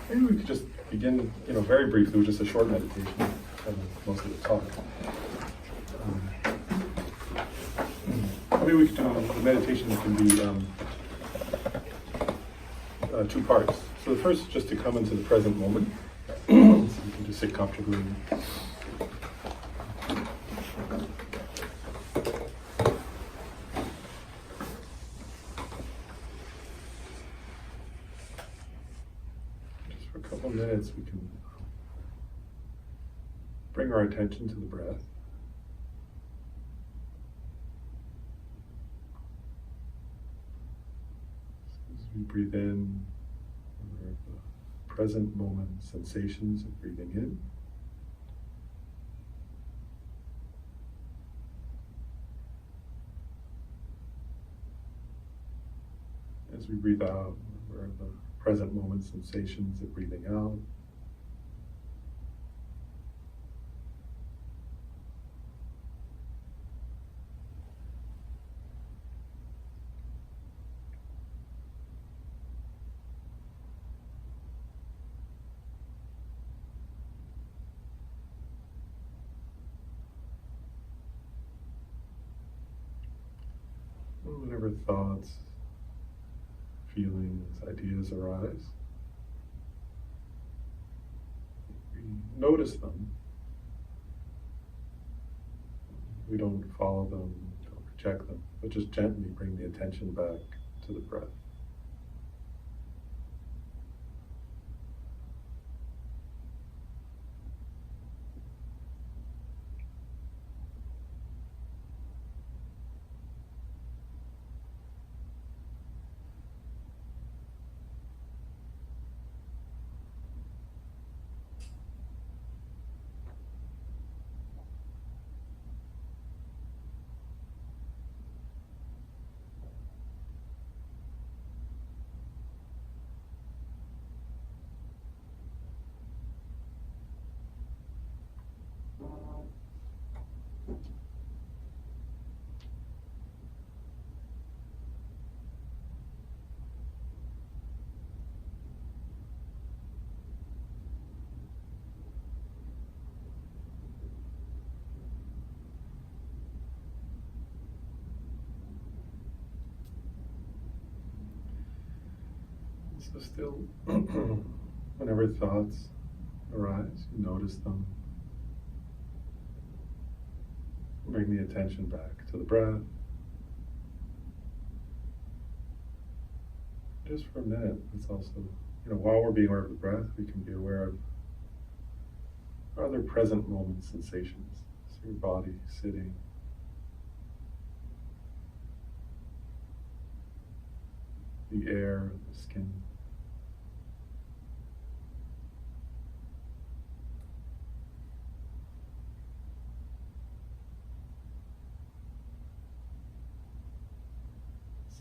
Maybe we could just begin, very briefly with just a short meditation, and most of the talk. Maybe we could do the meditation that can be two parts. So the first is just to come into the present moment. So you can just sit comfortably. Just for a couple of minutes, we can bring our attention to the breath. As we breathe in, we're at the present moment sensations of breathing in. As we breathe out, we're at the present moment sensations of breathing out. Whenever thoughts, feelings, ideas arise, we notice them. We don't follow them, don't reject them, but just gently bring the attention back to the breath. So still, whenever thoughts arise, you notice them. Bring the attention back to the breath. Just for a minute, it's also, while we're being aware of the breath, we can be aware of other present moment sensations. So your body sitting. The air, the skin.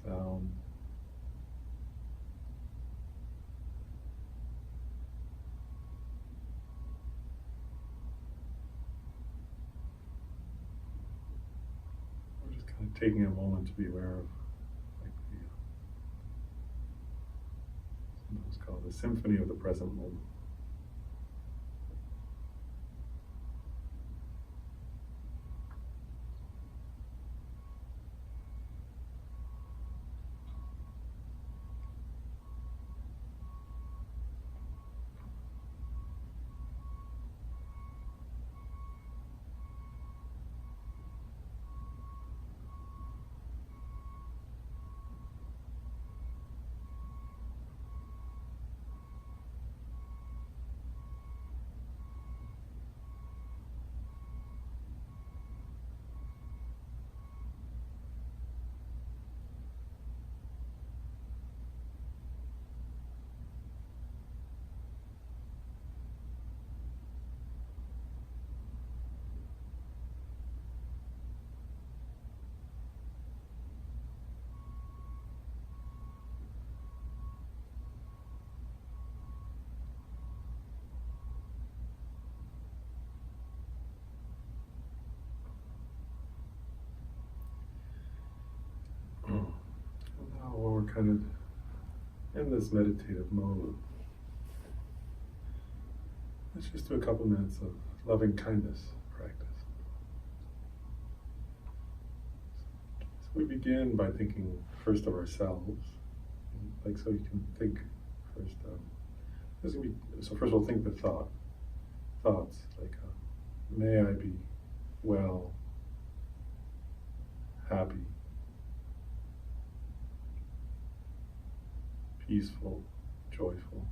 Sound. We're just kind of taking a moment to be aware of, sometimes called the symphony of the present moment. Now we're kind of in this meditative mode. Let's just do a couple minutes of loving kindness practice. So we begin by thinking first of ourselves. Like, so you can think first. So first of all, think the thoughts like, may I be well, happy, peaceful, joyful.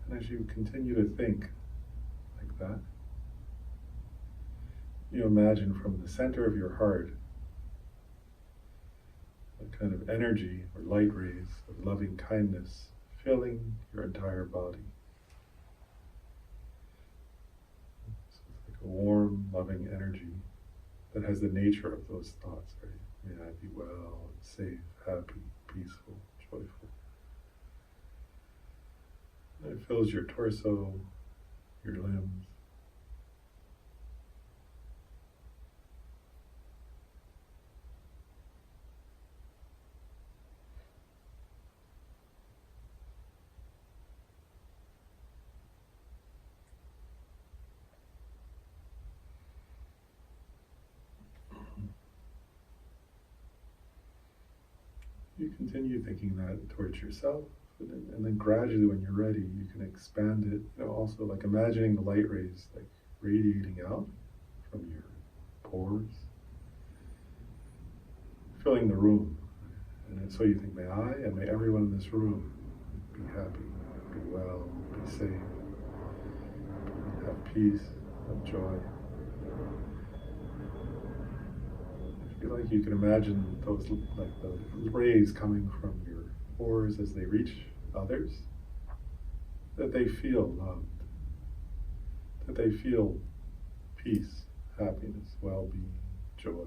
And as you continue to think like that, you imagine from the center of your heart a kind of energy or light rays of loving kindness filling your entire body. So it's like a warm, loving energy that has the nature of those thoughts, right? May I be well, safe, happy, peaceful, joyful. And it fills your torso, your limbs. You continue thinking that towards yourself, and then gradually when you're ready, you can expand it, also like imagining the light rays like radiating out from your pores, filling the room. And so you think, may I and may everyone in this room be happy, be well, be safe, have peace, have joy. I feel like you can imagine those, like the rays coming from your pores as they reach others, that they feel loved, that they feel peace, happiness, well-being, joy.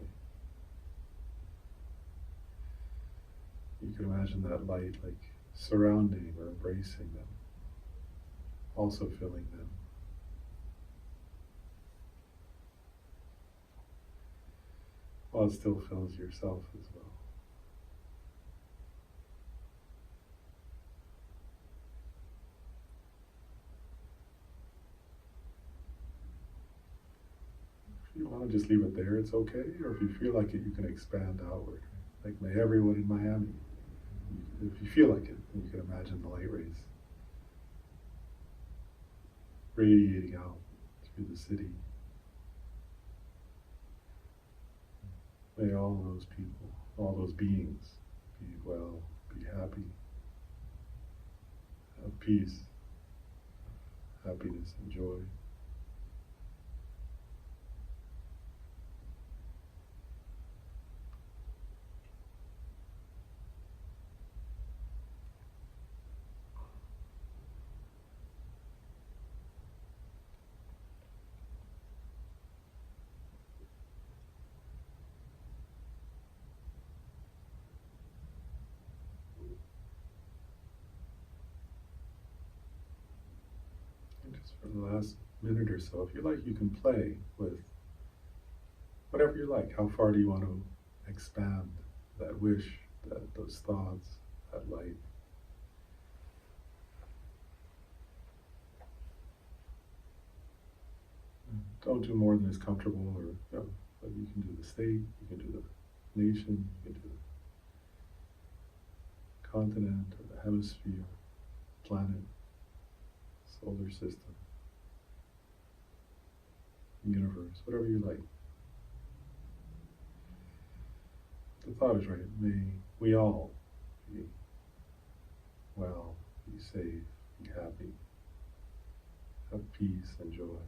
You can imagine that light like surrounding or embracing them, also filling them. While it still fills yourself as well. If you want to just leave it there, it's okay. Or if you feel like it, you can expand outward. Like, may everyone in Miami. If you feel like it, you can imagine the light rays radiating out through the city. May all those people, all those beings be well, be happy, have peace, happiness and joy. For the last minute or so, if you like, you can play with whatever you like. How far do you want to expand that wish, those thoughts, that light? Don't do more than is comfortable, or but you can do the state, you can do the nation, you can do the continent or the hemisphere, planet, solar system, universe, whatever you like. The thought is right. May we all be well, be safe, be happy, have peace and joy.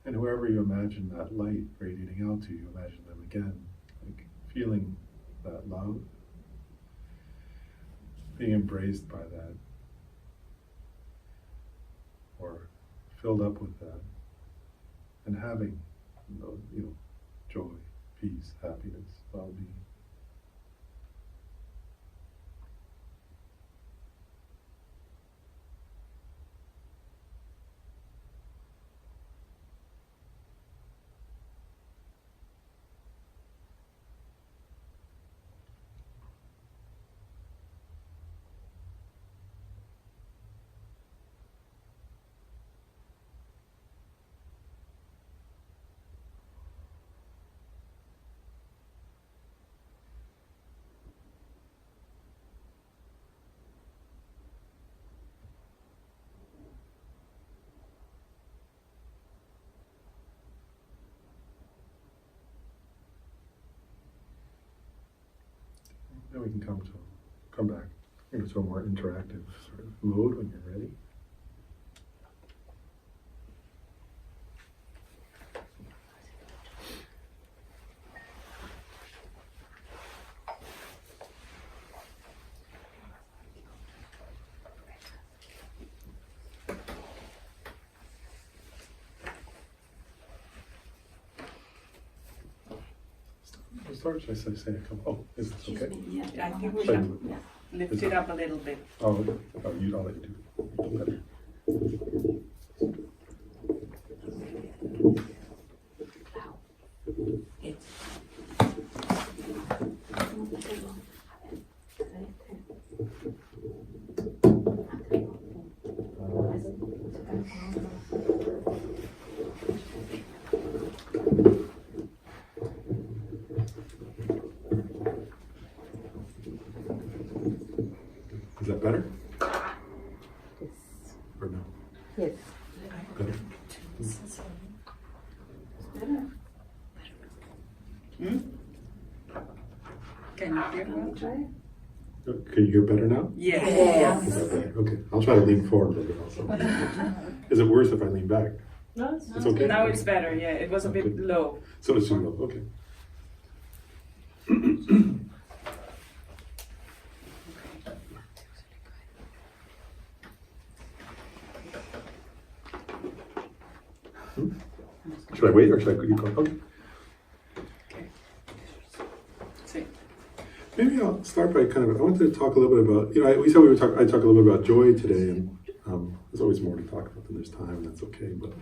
And whoever you imagine that light radiating out to you, imagine them again, like feeling that love, being embraced by that, or filled up with that, and having, joy, peace, happiness, well-being. Now we can come back to a more interactive sort of mode when you're ready. Start, should I say a couple? Oh, is this okay? Yeah, I think we should lift it up a little bit. Oh, I'll let you do it. Is that better? Yes. Or no? Yes. Better? Hmm? Can you hear well? Try. Can you hear better now? Yes. Yes. Is that better? Okay, I'll try to lean forward a little bit also. Is it worse if I lean back? No, It's okay? Now it's better, yeah. It was a bit Okay. low. So it's too low, okay. Should I wait or should I keep going? Okay. Okay. See. Maybe I'll start by I wanted to talk a little bit about, we said I'd talk a little bit about joy today, and there's always more to talk about than there's time, and that's okay, but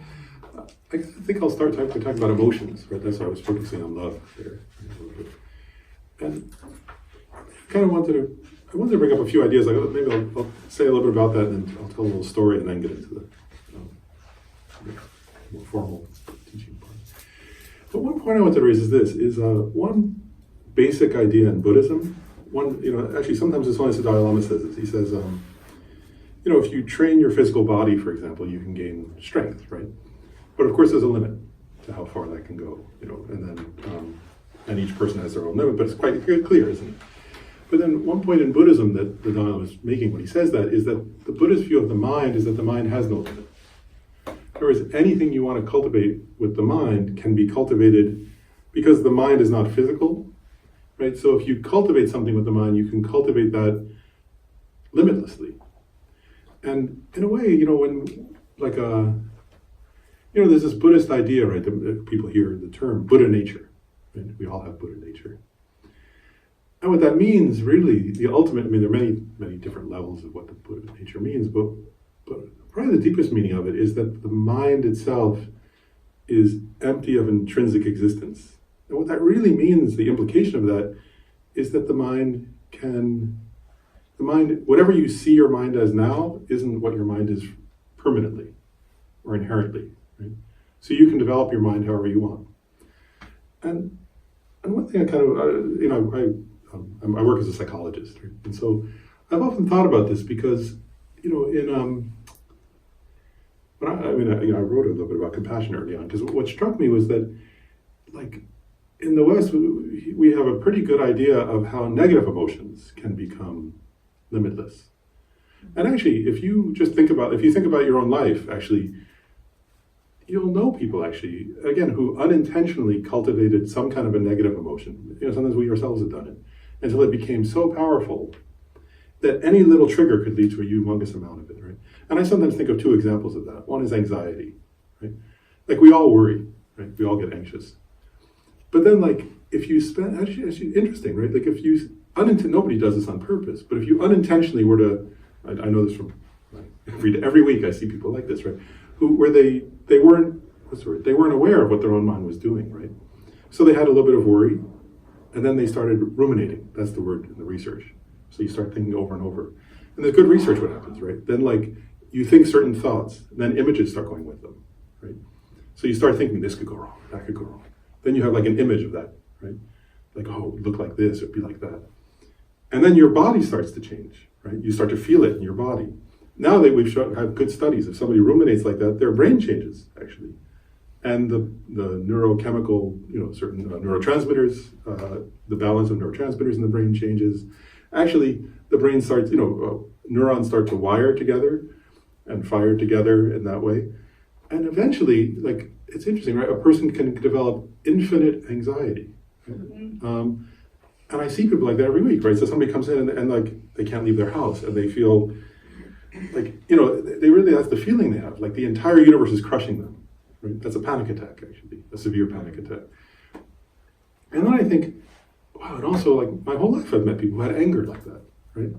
I think I'll start by talking about emotions, right? That's why I was focusing on love there a little bit. And I wanted to bring up a few ideas, maybe I'll say a little bit about that, and then I'll tell a little story, and then get into the more formal teaching part. But one point I want to raise is this, one basic idea in Buddhism, actually sometimes it's only the Dalai Lama says this. He says, if you train your physical body, for example, you can gain strength, right? But of course there's a limit to how far that can go, and each person has their own limit, but it's quite clear, isn't it? But then one point in Buddhism that the Dalai Lama is making when he says that is that the Buddhist view of the mind is that the mind has no limit. In other words, anything you want to cultivate with the mind can be cultivated because the mind is not physical, right? So if you cultivate something with the mind, you can cultivate that limitlessly. And in a way, there's this Buddhist idea, right? That people hear the term Buddha nature, right? We all have Buddha nature. And what that means, really, the ultimate, there are many, many different levels of what the Buddha nature means, but probably the deepest meaning of it is that the mind itself is empty of intrinsic existence. And what that really means, the implication of that, is that whatever you see your mind as now isn't what your mind is permanently or inherently, right? So you can develop your mind however you want. And one thing I work as a psychologist, right? And so I've often thought about this because, I wrote a little bit about compassion early on, because what struck me was that, in the West, we have a pretty good idea of how negative emotions can become limitless. And actually, if you think about your own life, actually, you'll know people actually, again, who unintentionally cultivated some kind of a negative emotion. Sometimes we ourselves have done it, until it became so powerful that any little trigger could lead to a humongous amount of it, right? And I sometimes think of two examples of that. One is anxiety, right? We all worry, right? We all get anxious. But then, if you spend, actually interesting, right? If you, nobody does this on purpose, but if you unintentionally were to, I know this from, every week I see people like this, right? They weren't aware of what their own mind was doing, right? So they had a little bit of worry, and then they started ruminating. That's the word in the research. So you start thinking over and over. And there's good research what happens, right? Then you think certain thoughts, and then images start going with them, right? So you start thinking this could go wrong, that could go wrong. Then you have an image of that, right? It would look like this, it'd be like that. And then your body starts to change, right? You start to feel it in your body. Now that have good studies, if somebody ruminates like that, their brain changes, actually. and the neurochemical, certain neurotransmitters, the balance of neurotransmitters in the brain changes. Actually, the brain starts, neurons start to wire together and fire together in that way. And eventually, like, it's interesting, right? A person can develop infinite anxiety. Right? And I see people like that every week, right? So somebody comes in and like, they can't leave their house and they feel like, they really, that's the feeling they have, like the entire universe is crushing them, right? That's a panic attack, actually, a severe panic attack. And then I think, wow, and also like my whole life I've met people who had anger like that, right?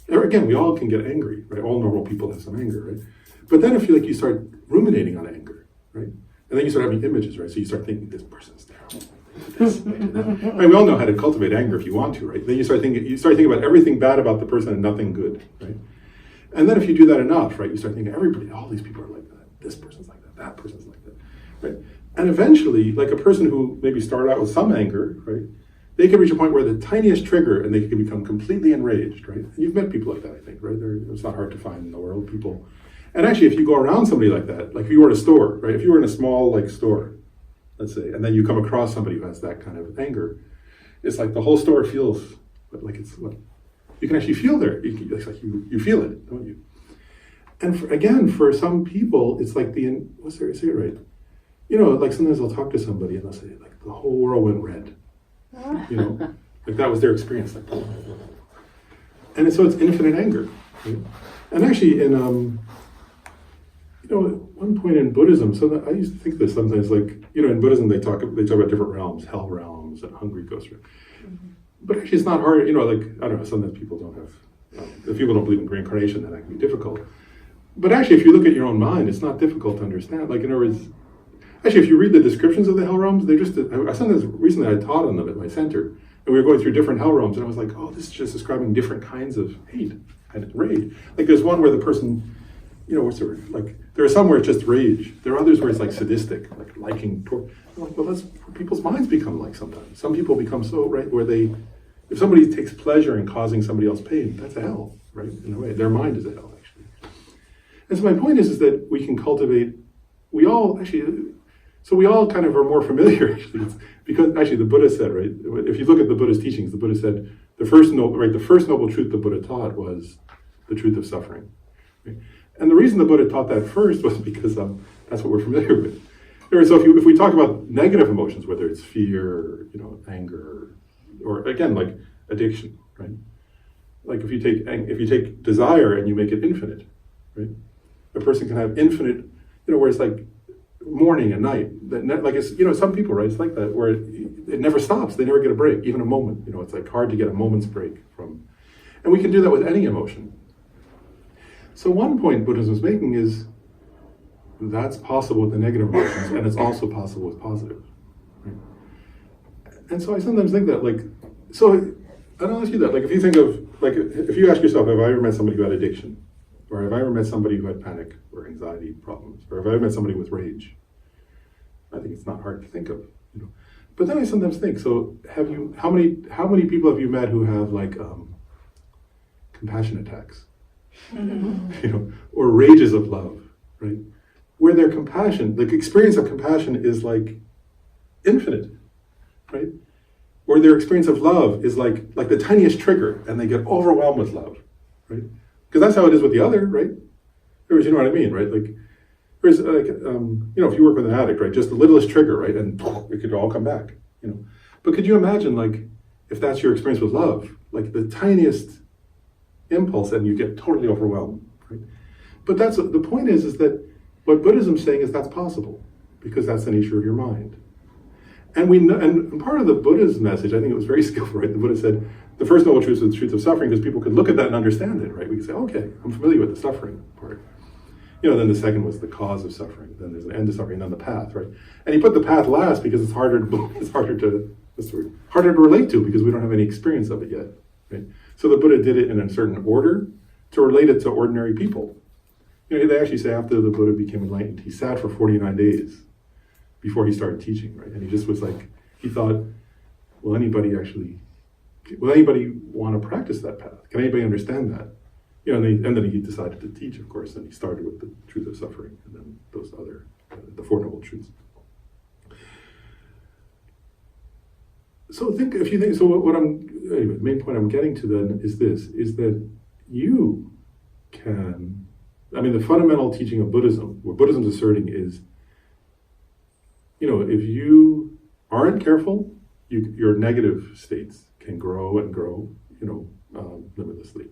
Or again, we all can get angry, right? All normal people have some anger, right? But then if you start ruminating on anger, right? And then you start having images, right? So you start thinking, this person's terrible. Right, we all know how to cultivate anger if you want to, right? Then you start thinking about everything bad about the person and nothing good, right? And then if you do that enough, right, you start thinking all these people are like that. This person's like that person's like that, right? And eventually, like a person who maybe started out with some anger, right, they can reach a point where the tiniest trigger and they can become completely enraged, right? And you've met people like that, I think, right? It's not hard to find in the world, people. And actually, if you go around somebody like that, like if you were in a store, right? If you were in a small like store, let's say, and then you come across somebody who has that kind of anger, it's like the whole store feels like it's what you can actually feel there. It's like you feel it, don't you? And again, for some people, it's like what's there? Say it right. Like sometimes I'll talk to somebody and they'll say like the whole world went red. Like that was their experience. Like, and so it's infinite anger. Right? And actually, in at one point in Buddhism, so I used to think this sometimes, like, in Buddhism they talk about different realms, hell realms and hungry ghost realms. But actually it's not hard, like, I don't know, sometimes people don't have, if people don't believe in reincarnation, then that can be difficult. But actually, if you look at your own mind, it's not difficult to understand. Like, in other words, actually, if you read the descriptions of the hell realms, recently I taught on them at my center, and we were going through different hell realms, and I was like, oh, this is just describing different kinds of hate and rage. Like, there's one where the person, what's the word? Like, there are some where it's just rage. There are others where it's like sadistic, like liking. I'm like, well, that's what people's minds become like sometimes. Some people become so, right, where if somebody takes pleasure in causing somebody else pain, that's a hell, right, in a way. Their mind is a hell, actually. And so my point is that we can cultivate, we all kind of are more familiar, actually, because actually the Buddha said, right, if you look at the Buddhist teachings, the Buddha said the first noble truth the Buddha taught was the truth of suffering. Right? And the reason the Buddha taught that first was because that's what we're familiar with. So if we talk about negative emotions, whether it's fear, anger, or again, like addiction, right? Like if you take desire and you make it infinite, right? A person can have infinite, where it's like morning and night. Like it's, some people, right? It's like that, where it never stops. They never get a break, even a moment. It's like hard to get a moment's break from. And we can do that with any emotion. So one point Buddhism is making is that's possible with the negative emotions, and it's also possible with positive. Right? And so I sometimes think that, like, and I'll ask you that, like, if you think of, like, if you ask yourself, have I ever met somebody who had addiction? Or have I ever met somebody who had panic or anxiety problems? Or have I ever met somebody with rage? I think it's not hard to think of, But then I sometimes think, so how many people have you met who have, like, compassion attacks? Or rages of love, right? Where their compassion, the experience of compassion is like infinite, right? Or their experience of love is like the tiniest trigger, and they get overwhelmed with love, right? Because that's how it is with the other, right? You know what I mean, right? Like, there's like, if you work with an addict, right? Just the littlest trigger, right? And it could all come back, But could you imagine, like, if that's your experience with love, like the tiniest impulse, and you get totally overwhelmed, right? But the point is that what Buddhism is saying is that's possible, because that's the nature of your mind. And we know, and part of the Buddha's message, I think it was very skillful, right? The Buddha said the first noble truth is the truth of suffering, because people could look at that and understand it, right? We could say, okay, I'm familiar with the suffering part. Then the second was the cause of suffering. Then there's an end to suffering, and then the path, right? And he put the path last because it's harder to relate to, because we don't have any experience of it yet, right? So the Buddha did it in a certain order to relate it to ordinary people. They actually say after the Buddha became enlightened, he sat for 49 days before he started teaching, right? And he just was like, he thought, will anybody want to practice that path? Can anybody understand that? And then he decided to teach, of course, and he started with the truth of suffering, and then those other, the Four Noble Truths. So think, if you think, so what anyway, the main point I'm getting to then is this, is that you can, I mean, the fundamental teaching of Buddhism, what Buddhism's asserting is, if you aren't careful, your negative states can grow and grow, limitlessly.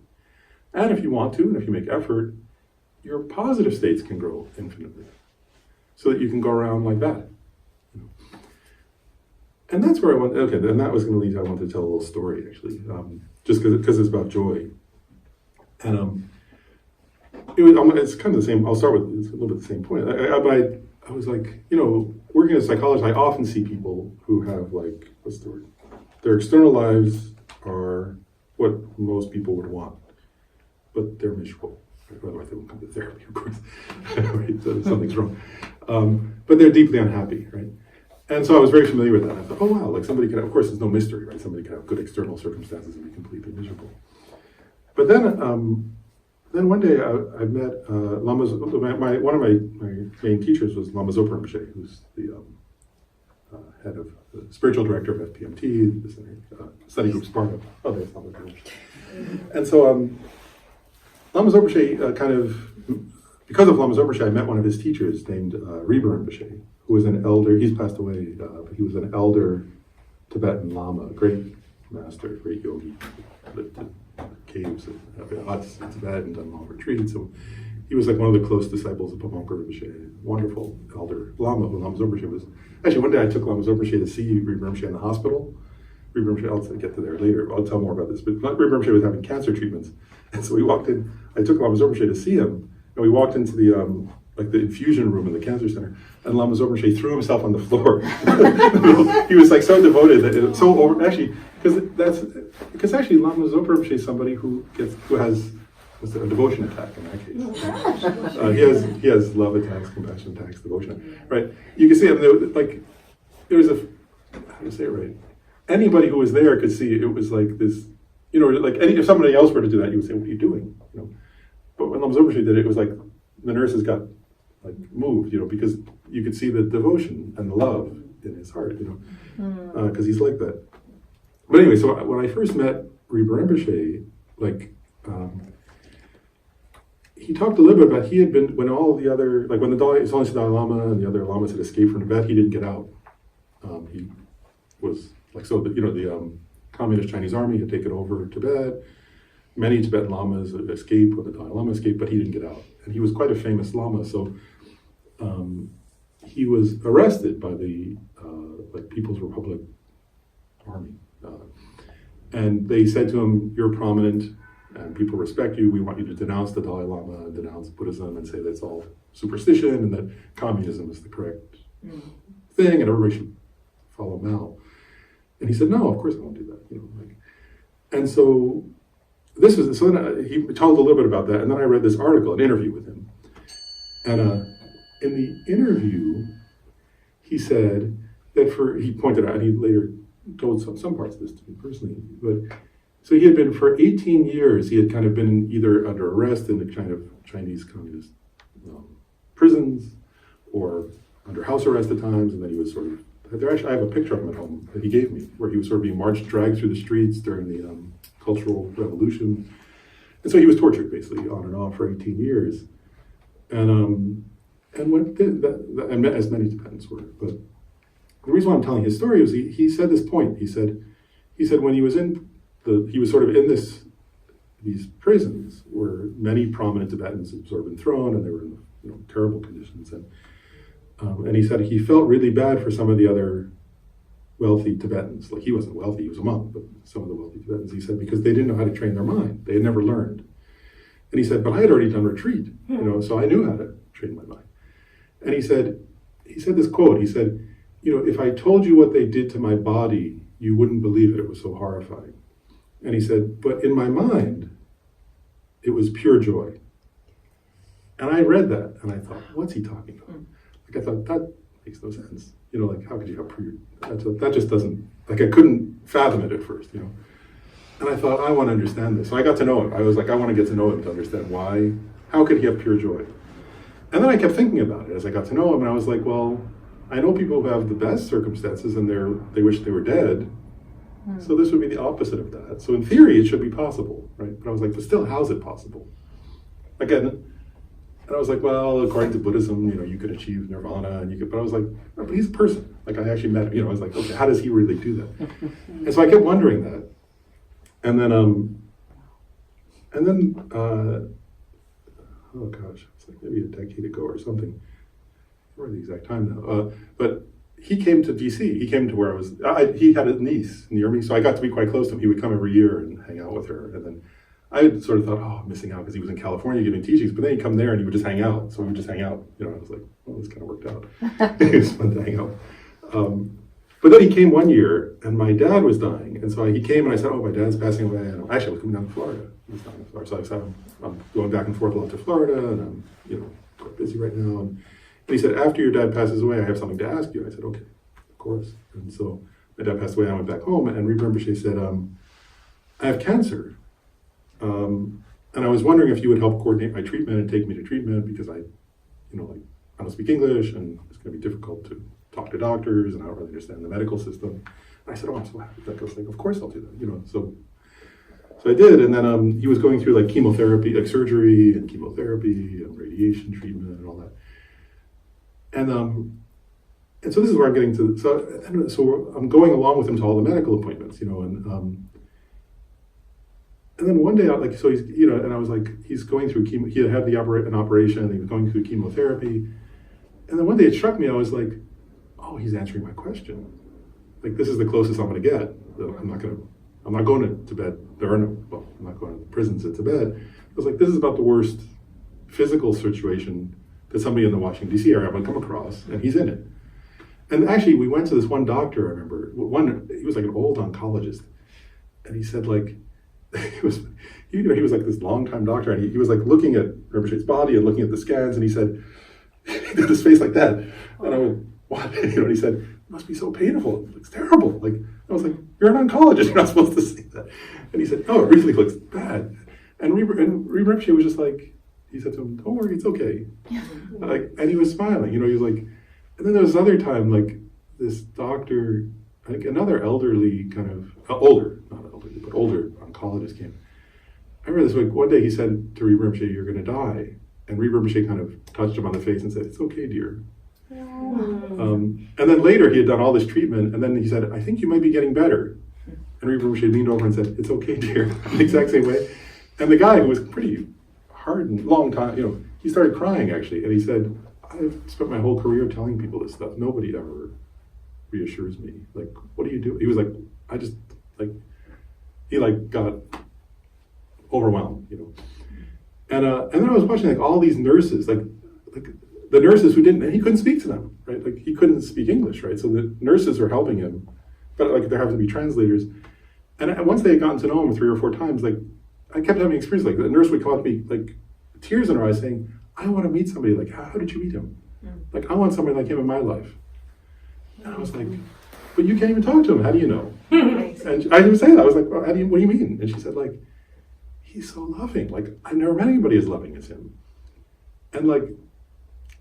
And if you want to, and if you make effort, your positive states can grow infinitely. So that you can go around like that. And that's where then that was going to lead to, I wanted to tell a little story, actually, just because it's about joy. And it's kind of the same, I'll start with, it's a little bit the same point. I was like, working as a psychologist, I often see people who have like, what's the word? Their external lives are what most people would want, but they're miserable. Otherwise they won't come to therapy, of course. Right? So something's wrong. But they're deeply unhappy, right? And so I was very familiar with that. I thought, oh wow, like somebody could have, of course there's no mystery, right? Somebody could have good external circumstances and be completely miserable. But then one day I met one of my main teachers was Lama Zopa Rinpoche, who's the head of the spiritual director of FPMT, the study group Sparta. Oh, there's Lama Zopa. And so Lama Zopa Rinpoche because of Lama Zopa Rinpoche, I met one of his teachers named Riba Rinpoche, who was an elder. He's passed away, but he was an elder Tibetan Lama, a great master, great yogi, lived in caves and huts in Tibet and done long retreats. So he was like one of the close disciples of Pamangpa Rinpoche, wonderful elder Lama, who Lama Zopa Rinpoche was. Actually, one day I took Lama Zopa Rinpoche to see Riba Rinpoche in the hospital. Riba Rinpoche, I'll get to there later, I'll tell more about this, but Riba Rinpoche was having cancer treatments. And so we walked in, I took Lama Zopa Rinpoche to see him, and we walked into the the infusion room in the cancer center, and Lama Zopa Rinpoche threw himself on the floor. He was like so devoted that it was so over. Actually, because actually Lama Zopa Rinpoche is somebody who has a devotion attack in that case. He has love attacks, compassion attacks, devotion. Right? You can see there was how to say it right. Anybody who was there could see it was like this. If somebody else were to do that, you would say, "What are you doing?" But when Lama Zopa Rinpoche did it, it was like the nurses got moved, because you could see the devotion and the love in his heart, because he's like that. But anyway, so when I first met Riba Rinpoche, he talked a little bit about he had been, when all the other, when the Dalai Lama and the other lamas had escaped from Tibet, he didn't get out. He was the communist Chinese army had taken over Tibet. Many Tibetan lamas escaped when the Dalai Lama escaped, but he didn't get out. And he was quite a famous lama, so he was arrested by the People's Republic Army. And they said to him, "You're prominent and people respect you. We want you to denounce the Dalai Lama and denounce Buddhism and say that it's all superstition and that communism is the correct thing and everybody should follow Mao." And he said, "No, of course I won't do that." And so then he told a little bit about that, and then I read this article, an interview with him. And in the interview, he said that he pointed out, and he later told some parts of this to me personally, but so he had been, for 18 years, he had kind of been either under arrest in the kind of Chinese communist prisons, or under house arrest at times, and then he was sort of, I have a picture of him at home that he gave me, where he was sort of being dragged through the streets during the Cultural Revolution. And so he was tortured basically on and off for 18 years. And as many Tibetans were. But the reason why I'm telling his story is he said this point. He said when he was he was sort of in these prisons where many prominent Tibetans had sort of been thrown, and they were in terrible conditions. And he said he felt really bad for some of the other wealthy Tibetans. Like, he wasn't wealthy, he was a monk, but some of the wealthy Tibetans, he said, because they didn't know how to train their mind. They had never learned. And he said, but I had already done retreat, so I knew how to train my mind. And he said this quote, he said, if I told you what they did to my body, you wouldn't believe it. It was so horrifying. And he said, but in my mind, it was pure joy. And I read that, and I thought, what's he talking about? I thought, that makes no sense. How could you have pure? That just doesn't, I couldn't fathom it at first, And I thought, I want to understand this. So I got to know him. I was like, I want to get to know him to understand why, how could he have pure joy? And then I kept thinking about it as I got to know him, and I was like, well, I know people who have the best circumstances and they wish they were dead, So this would be the opposite of that. So in theory, it should be possible, right? But I was like, but still, how's it possible? Again, and I was like, well, according to Buddhism, you could achieve nirvana, and you could. But I was like, oh, but he's a person. Like I actually met him. I was like, okay, how does he really do that? And so I kept wondering that, and then, oh gosh, it's like maybe a decade ago or something. I don't remember the exact time now. But he came to DC. He came to where I was. He had a niece near me, so I got to be quite close to him. He would come every year and hang out with her. And then I sort of thought, oh, I'm missing out because he was in California giving teachings. But then he'd come there and he would just hang out. So we would just hang out. I was like, oh, this kind of worked out. It was fun to hang out. But then he came one year and my dad was dying. And so he came and I said, oh, my dad's passing away. And actually, I was coming down to Florida. He was down in Florida. So I said, I'm going back and forth a lot to Florida and I'm, quite busy right now. And he said, after your dad passes away, I have something to ask you. I said, okay, of course. And so my dad passed away. I went back home and Rinpoche said, I have cancer. And I was wondering if you would help coordinate my treatment and take me to treatment because I don't speak English and it's going to be difficult to talk to doctors and I don't really understand the medical system. And I said, oh, I'm so happy. I was like, of course I'll do that. So I did. And then he was going through like chemotherapy, like surgery and chemotherapy and radiation treatment and all that. And so this is where I'm getting to. So I'm going along with him to all the medical appointments, and then one day, he's, and I was like, he's going through chemo. He had an operation. And he was going through chemotherapy, and then one day it struck me. I was like, oh, he's answering my question. Like this is the closest I'm going to get. I'm not going to Tibet. I'm not going to the prisons at Tibet. I was like, this is about the worst physical situation that somebody in the Washington D.C. area would come across, and he's in it. And actually, we went to this one doctor. I remember he was like an old oncologist, and he said like. He was like this long-time doctor, and he was like looking at Rinpoche's body and looking at the scans, and he said, he did this face like that, and I went, what? And he said, it must be so painful. It looks terrible. Like I was like, you're an oncologist. You're not supposed to say that. And he said, oh, it really looks bad. And Rinpoche was just like, he said to him, don't worry, it's okay. And he was smiling. He was like, and then there was another time, like this doctor. I think another elderly kind of, not elderly, but older oncologist came. I remember this one day he said to Rinpoche, you're going to die. And Rinpoche kind of touched him on the face and said, it's okay, dear. And then later he had done all this treatment and then he said, I think you might be getting better. And Rinpoche leaned over and said, it's okay, dear. In the exact same way. And the guy who was pretty hard and long time, he started crying actually. And he said, I've spent my whole career telling people this stuff. Nobody ever reassures me. Like, what do you do? He was like, he got overwhelmed, And then I was watching like all these nurses, like the nurses who didn't, and he couldn't speak to them, right? Like he couldn't speak English, right? So the nurses were helping him, but like there have to be translators. And once they had gotten to know him 3 or 4 times, like I kept having experience like the nurse would come up to me, like tears in her eyes saying, I want to meet somebody, like, how did you meet him? Like, I want somebody like him in my life. And I was like, but you can't even talk to him. How do you know? And I didn't say that. I was like, well, what do you mean? And she said, like, he's so loving. Like, I've never met anybody as loving as him. And like,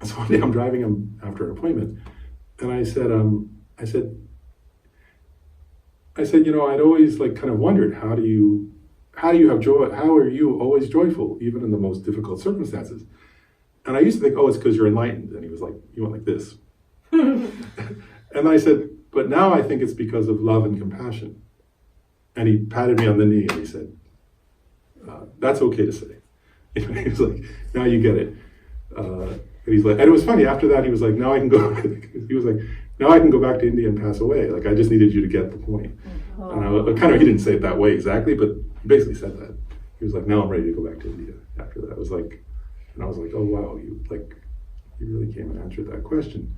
so one day I'm driving him after an appointment. And I said, I'd always like kind of wondered, how do you have joy? How are you always joyful, even in the most difficult circumstances? And I used to think, oh, it's because you're enlightened. And he was like, you went like this. And I said, but now I think it's because of love and compassion. And he patted me on the knee and he said, that's okay to say. He was like, now you get it. And he's like, and it was funny, after that, he was like, now I can go, he was like, now I can go back to India and pass away. Like, I just needed you to get the point. Oh. And he didn't say it that way exactly, but he basically said that. He was like, now I'm ready to go back to India after that. I was like, oh wow, you really came and answered that question.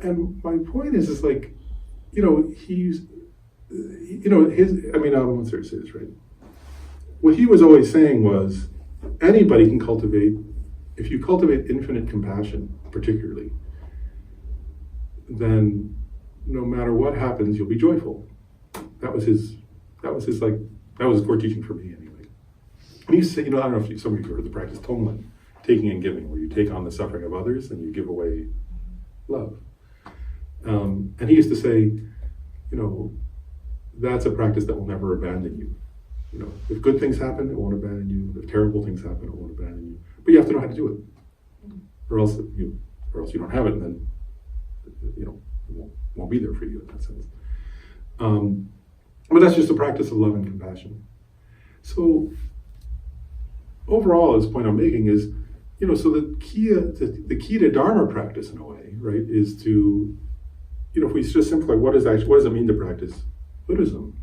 And my point is like, he's, what's there to say this, right? What he was always saying was, anybody can cultivate, if you cultivate infinite compassion, particularly, then no matter what happens, you'll be joyful. That was his core teaching for me anyway. And he said, I don't know if some of you heard of the practice Tonglen, taking and giving, where you take on the suffering of others and you give away love. And he used to say, that's a practice that will never abandon you. You know, if good things happen, it won't abandon you. If terrible things happen, it won't abandon you. But you have to know how to do it, or else you don't have it, and then you know it won't be there for you in that sense. But that's just a practice of love and compassion. So overall, this point I'm making is, you know, so the key to Dharma practice in a way, right, is to, you know, if we just simplify what does it mean to practice Buddhism?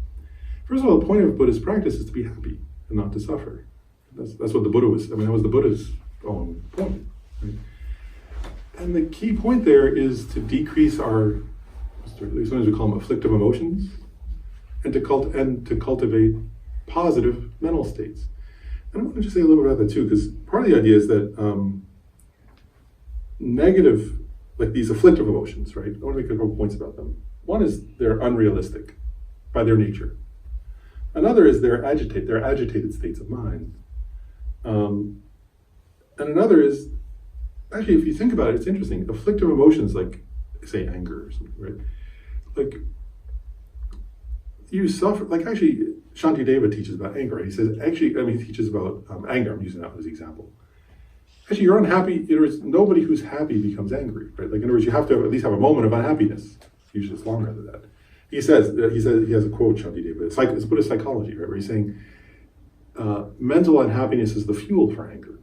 First of all, the point of Buddhist practice is to be happy and not to suffer. That's what the Buddha was. I mean, that was the Buddha's own point. Right? And the key point there is to decrease our, sometimes we call them afflictive emotions, and to cultivate positive mental states. And I want to just say a little bit about that too, because part of the idea is that negative, like these afflictive emotions, right? I want to make a couple points about them. One is they're unrealistic by their nature. Another is they're agitated states of mind. And another is, actually, if you think about it, it's interesting. Afflictive emotions, like, say, anger or something, right? Like, you suffer, like actually, Shantideva teaches about anger. He says, actually, I mean, he teaches about anger. I'm using that as an example. Actually, you're unhappy. Nobody who's happy becomes angry, right? Like, in other words, you have to at least have a moment of unhappiness. Usually it's longer than that. He says, he has a quote, Shantideva. It's Buddhist psychology, right? Where he's saying, mental unhappiness is the fuel for anger.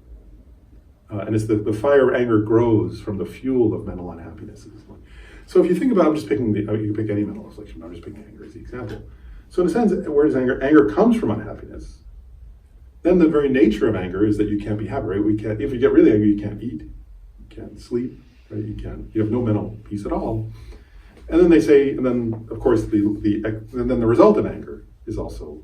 And it's the fire of anger grows from the fuel of mental unhappiness. So if you think about, I'm just picking you can pick any mental affliction, I'm just picking anger as the example. So in a sense, where does anger comes from unhappiness. Then the very nature of anger is that you can't be happy, right? If you get really angry, you can't eat, you can't sleep, right? You have no mental peace at all. And then they say, and then of course and then the result of anger is also,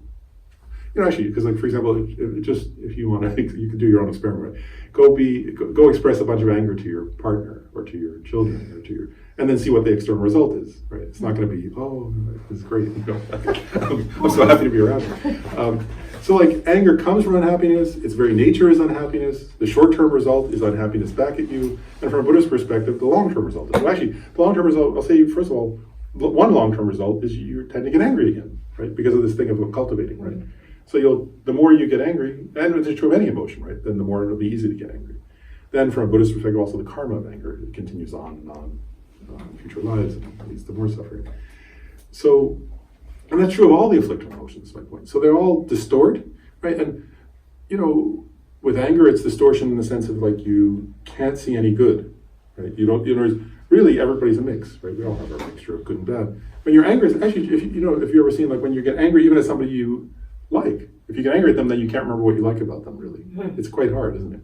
you know, actually, because like for example, if you want to, you can do your own experiment, right? Go express a bunch of anger to your partner or to your children or to your, and then see what the external result is, right? It's not going to be, oh, this is great, you know, I'm so happy to be around you. So like anger comes from unhappiness, its very nature is unhappiness, the short-term result is unhappiness back at you, and from a Buddhist perspective, the long-term result is, well actually, the long-term result, I'll say first of all, one long-term result is you tend to get angry again, right? Because of this thing of cultivating, right? So the more you get angry, and it's true of any emotion, right? Then the more it'll be easy to get angry. Then from a Buddhist perspective, also the karma of anger, it continues on and on in future lives and leads to more suffering. So, and that's true of all the afflictive emotions, is my point. So they all distort, right? And, you know, with anger, it's distortion in the sense of like you can't see any good, right? Really everybody's a mix, right? We all have our mixture of good and bad. When you're angry, actually, if you ever seen like when you get angry, even at somebody you like, if you get angry at them, then you can't remember what you like about them, really. It's quite hard, isn't it?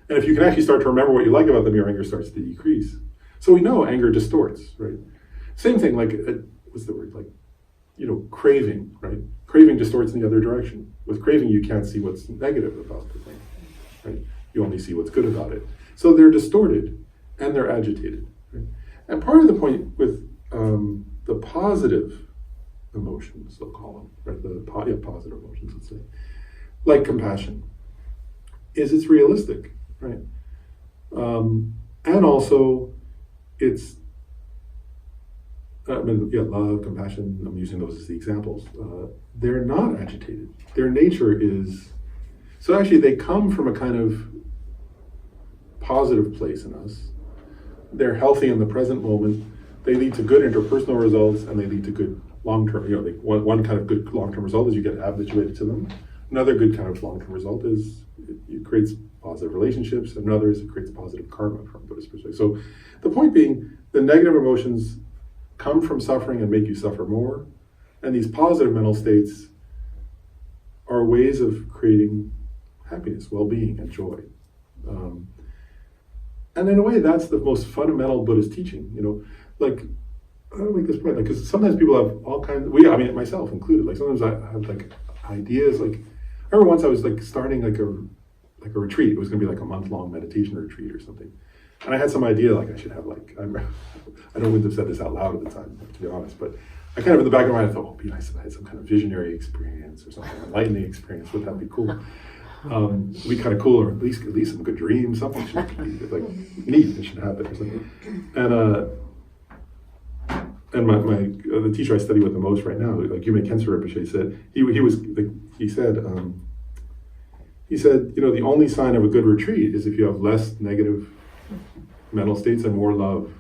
And if you can actually start to remember what you like about them, your anger starts to decrease. So we know anger distorts, right? Same thing, like, what's the word? Like, you know, craving, right? Craving distorts in the other direction. With craving, you can't see what's negative about the thing, right? You only see what's good about it. So they're distorted and they're agitated, right? And part of the point with the positive emotions, they'll call them, right? The positive emotions, let's say, like compassion, is it's realistic, right? And also, it's love, compassion. I'm using those as the examples. They're not agitated. Their nature is so. Actually, they come from a kind of positive place in us. They're healthy in the present moment. They lead to good interpersonal results, and they lead to good long-term. You know, one kind of good long-term result is you get habituated to them. Another good kind of long-term result is it creates positive relationships. Another is it creates positive karma from a Buddhist perspective. So the point being, the negative emotions come from suffering and make you suffer more. And these positive mental states are ways of creating happiness, well-being, and joy. And in a way, that's the most fundamental Buddhist teaching. You know, like, I don't make this point, like, because sometimes people have all kinds of, myself included, like sometimes I have like ideas, like, I remember once I was like starting like a retreat. It was going to be like a month-long meditation retreat or something. And I had some idea, like I should have like, I wouldn't have said this out loud at the time, to be honest, but I kind of in the back of my mind, I thought, it'd be nice if I had some kind of visionary experience or something, enlightening experience. Wouldn't that be cool? It'd be kind of cool, or at least some good dreams, something should be like neat, it should happen or something. And and the teacher I study with the most right now, like Guhyasamaja Rinpoche said, he said, the only sign of a good retreat is if you have less negative mental states and more love.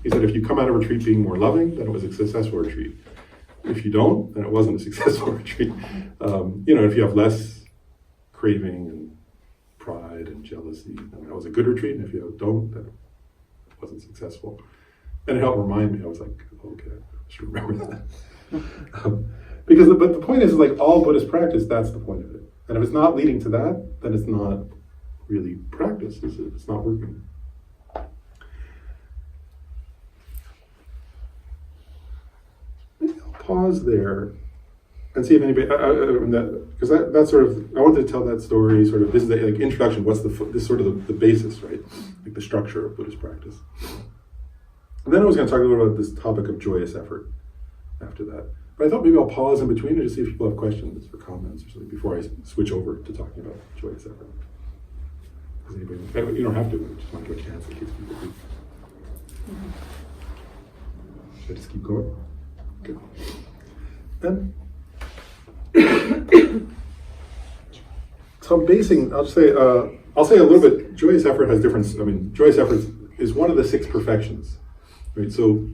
He said, if you come out of retreat being more loving, then it was a successful retreat. If you don't, then it wasn't a successful retreat. If you have less craving and pride and jealousy, then that was a good retreat. And if you don't, then it wasn't successful. And it helped remind me. I was like, okay, I should remember that. But the point is, like all Buddhist practice, that's the point of it. And if it's not leading to that, then it's not really practice. It's not working. Maybe I'll pause there and see if anybody, because that's sort of, I wanted to tell that story, sort of, this is the introduction, what's this sort of the basis, right? Like the structure of Buddhist practice. And then I was going to talk a little about this topic of joyous effort after that. But I thought maybe I'll pause in between and just see if people have questions or comments or something before I switch over to talking about joyous effort. Does anybody, you don't have to, I just want to give a chance in case people do. Should I just keep going? Good. Then, so I'll say a little bit, joyous effort has different, joyous effort is one of the 6 perfections. Right, so,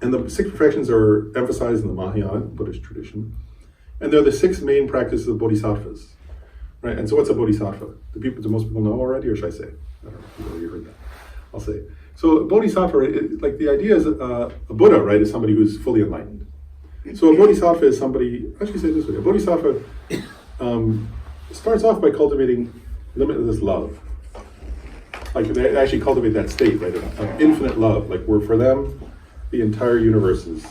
and the 6 perfections are emphasized in the Mahayana Buddhist tradition, and they're the 6 main practices of bodhisattvas, right? And so, what's a bodhisattva? Do most people know already, or should I say? I don't know if you've already heard that. I'll say. So, a bodhisattva, like the idea is a Buddha, right, is somebody who's fully enlightened. So, a bodhisattva is somebody. I should say it this way: a bodhisattva starts off by cultivating limitless love. Like they actually cultivate that state, right, of infinite love. Like where for them, the entire universe is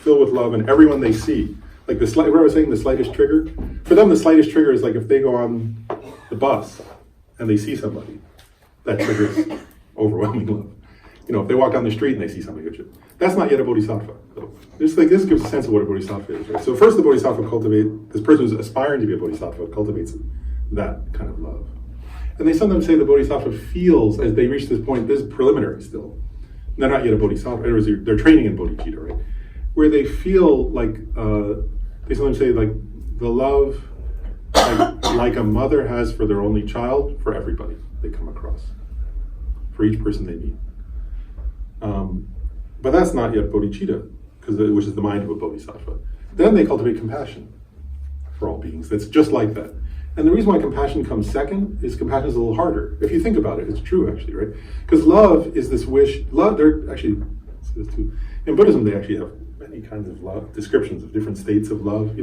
filled with love, and everyone they see. Like remember I was saying the slightest trigger? For them, the slightest trigger is like if they go on the bus and they see somebody, that triggers overwhelming love. If they walk down the street and they see somebody, that's not yet a bodhisattva. So this gives a sense of what a bodhisattva is, right? So first the bodhisattva this person who's aspiring to be a bodhisattva cultivates that kind of love. And they sometimes say the bodhisattva feels, as they reach this point, this is preliminary still. They're not yet a bodhisattva, they're training in bodhicitta, right? Where they feel like, they sometimes say like the love like a mother has for their only child, for everybody they come across, for each person they meet. But that's not yet bodhicitta, which is the mind of a bodhisattva. Then they cultivate compassion for all beings. That's just like that. And the reason why compassion comes second is compassion is a little harder. If you think about it, it's true actually, right? Because love is this wish. Love, in Buddhism, they actually have many kinds of love, descriptions of different states of love,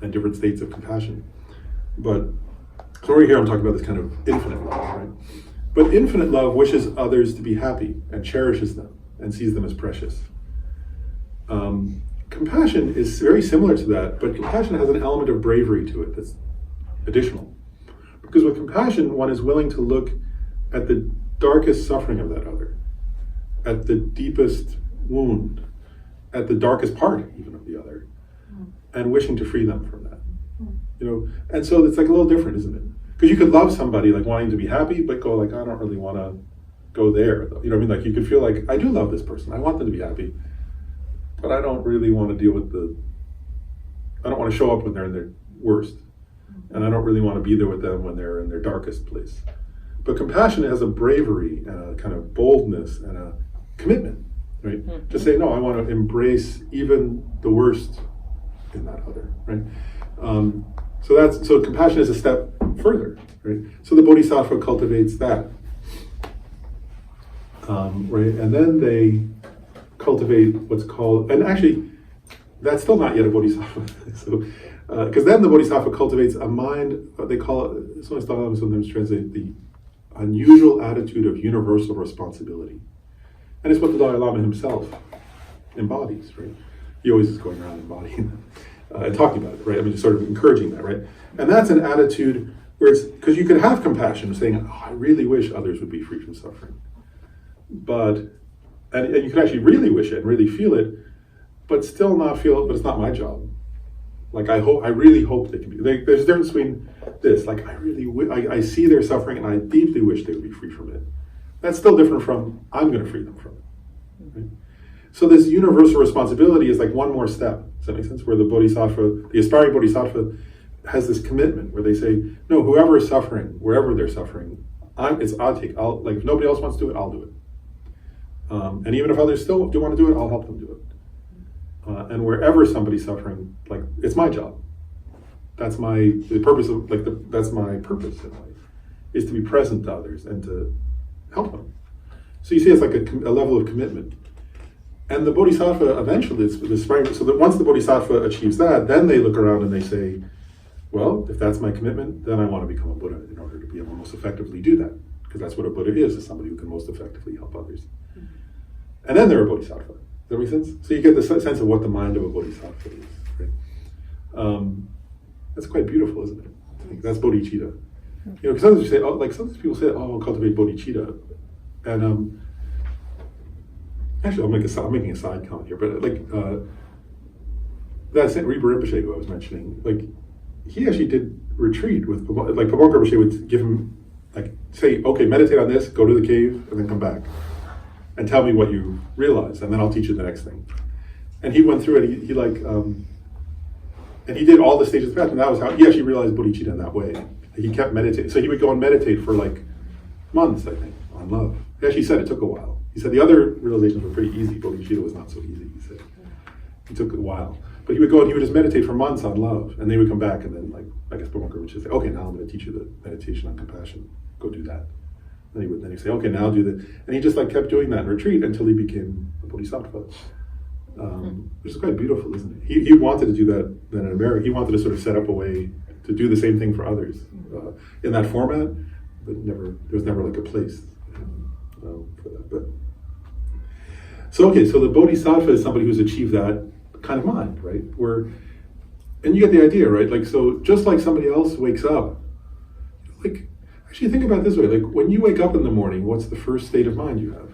and different states of compassion. But so right here, I'm talking about this kind of infinite love, right? But infinite love wishes others to be happy and cherishes them and sees them as precious. Compassion is very similar to that, but compassion has an element of bravery to it that's additional. Because with compassion, one is willing to look at the darkest suffering of that other, at the deepest wound, at the darkest part even of the other, and wishing to free them from that. And so it's like a little different, isn't it? Because you could love somebody like wanting to be happy, but go like, I don't really want to go there. You know what I mean? Like you could feel like, I do love this person. I want them to be happy. But I don't really want to deal with I don't want to show up when they're in their worst. And I don't really want to be there with them when they're in their darkest place. But compassion has a bravery and a kind of boldness and a commitment, right? Mm-hmm. To say, no, I want to embrace even the worst in that other, right? So compassion is a step further, right? So the bodhisattva cultivates that, right? And then they cultivate what's called, and actually, that's still not yet a bodhisattva. So, because then the bodhisattva cultivates a mind. They call it. Sometimes translate the unusual attitude of universal responsibility, and it's what the Dalai Lama himself embodies. Right? He always is going around embodying and talking about it. Right? I mean, just sort of encouraging that. Right? And that's an attitude where it's because you could have compassion, saying, "Oh, I really wish others would be free from suffering," And you can actually really wish it and really feel it, but still not feel it, but it's not my job. Like I really hope they can be. There's a difference between this, like I see their suffering and I deeply wish they would be free from it. That's still different from I'm going to free them from it. Right? So this universal responsibility is like one more step. Does that make sense? Where the bodhisattva, the aspiring bodhisattva, has this commitment where they say, no, whoever is suffering, wherever they're suffering, I'll like if nobody else wants to do it, I'll do it. And even if others still do want to do it, I'll help them do it. And wherever somebody's suffering, like it's my job. That's my purpose in life, is to be present to others and to help them. So you see, it's like a level of commitment. And the bodhisattva eventually, so that once the bodhisattva achieves that, then they look around and they say, well, if that's my commitment, then I want to become a Buddha in order to be able to most effectively do that. Because that's what a Buddha is somebody who can most effectively help others. And then they're a bodhisattva. Does that make sense? So you get the sense of what the mind of a bodhisattva is. Right? That's quite beautiful, isn't it? I think that's bodhicitta. You know, because sometimes you say, sometimes people say, I'll cultivate bodhicitta. And actually, I'm making a side comment here, but that Saint Rinpa Rinpoche who I was mentioning, he actually did retreat with Pabon Rinpoche would give him, say, okay, meditate on this, go to the cave, and then come back. And tell me what you realize, and then I'll teach you the next thing. And he went through it, and he did all the stages of the path, and that was how he actually realized bodhicitta in that way. He kept meditating. So he would go and meditate for months, I think, on love. He actually said it took a while. He said the other realizations were pretty easy. Bodhicitta was not so easy, he said. It took a while. But he would go and he would just meditate for months on love, and they would come back, and then, I guess Pabon would just say, okay, now I'm going to teach you the meditation on compassion. Go do that. Then he'd say, okay, now I'll do that. And he just kept doing that in retreat until he became a bodhisattva. Which is quite beautiful, isn't it? He wanted to do that then in America. He wanted to sort of set up a way to do the same thing for others in that format, but there was never a place for that. So the bodhisattva is somebody who's achieved that kind of mind, right? And you get the idea, right? So just like somebody else wakes up, actually think about it this way, when you wake up in the morning, what's the first state of mind you have?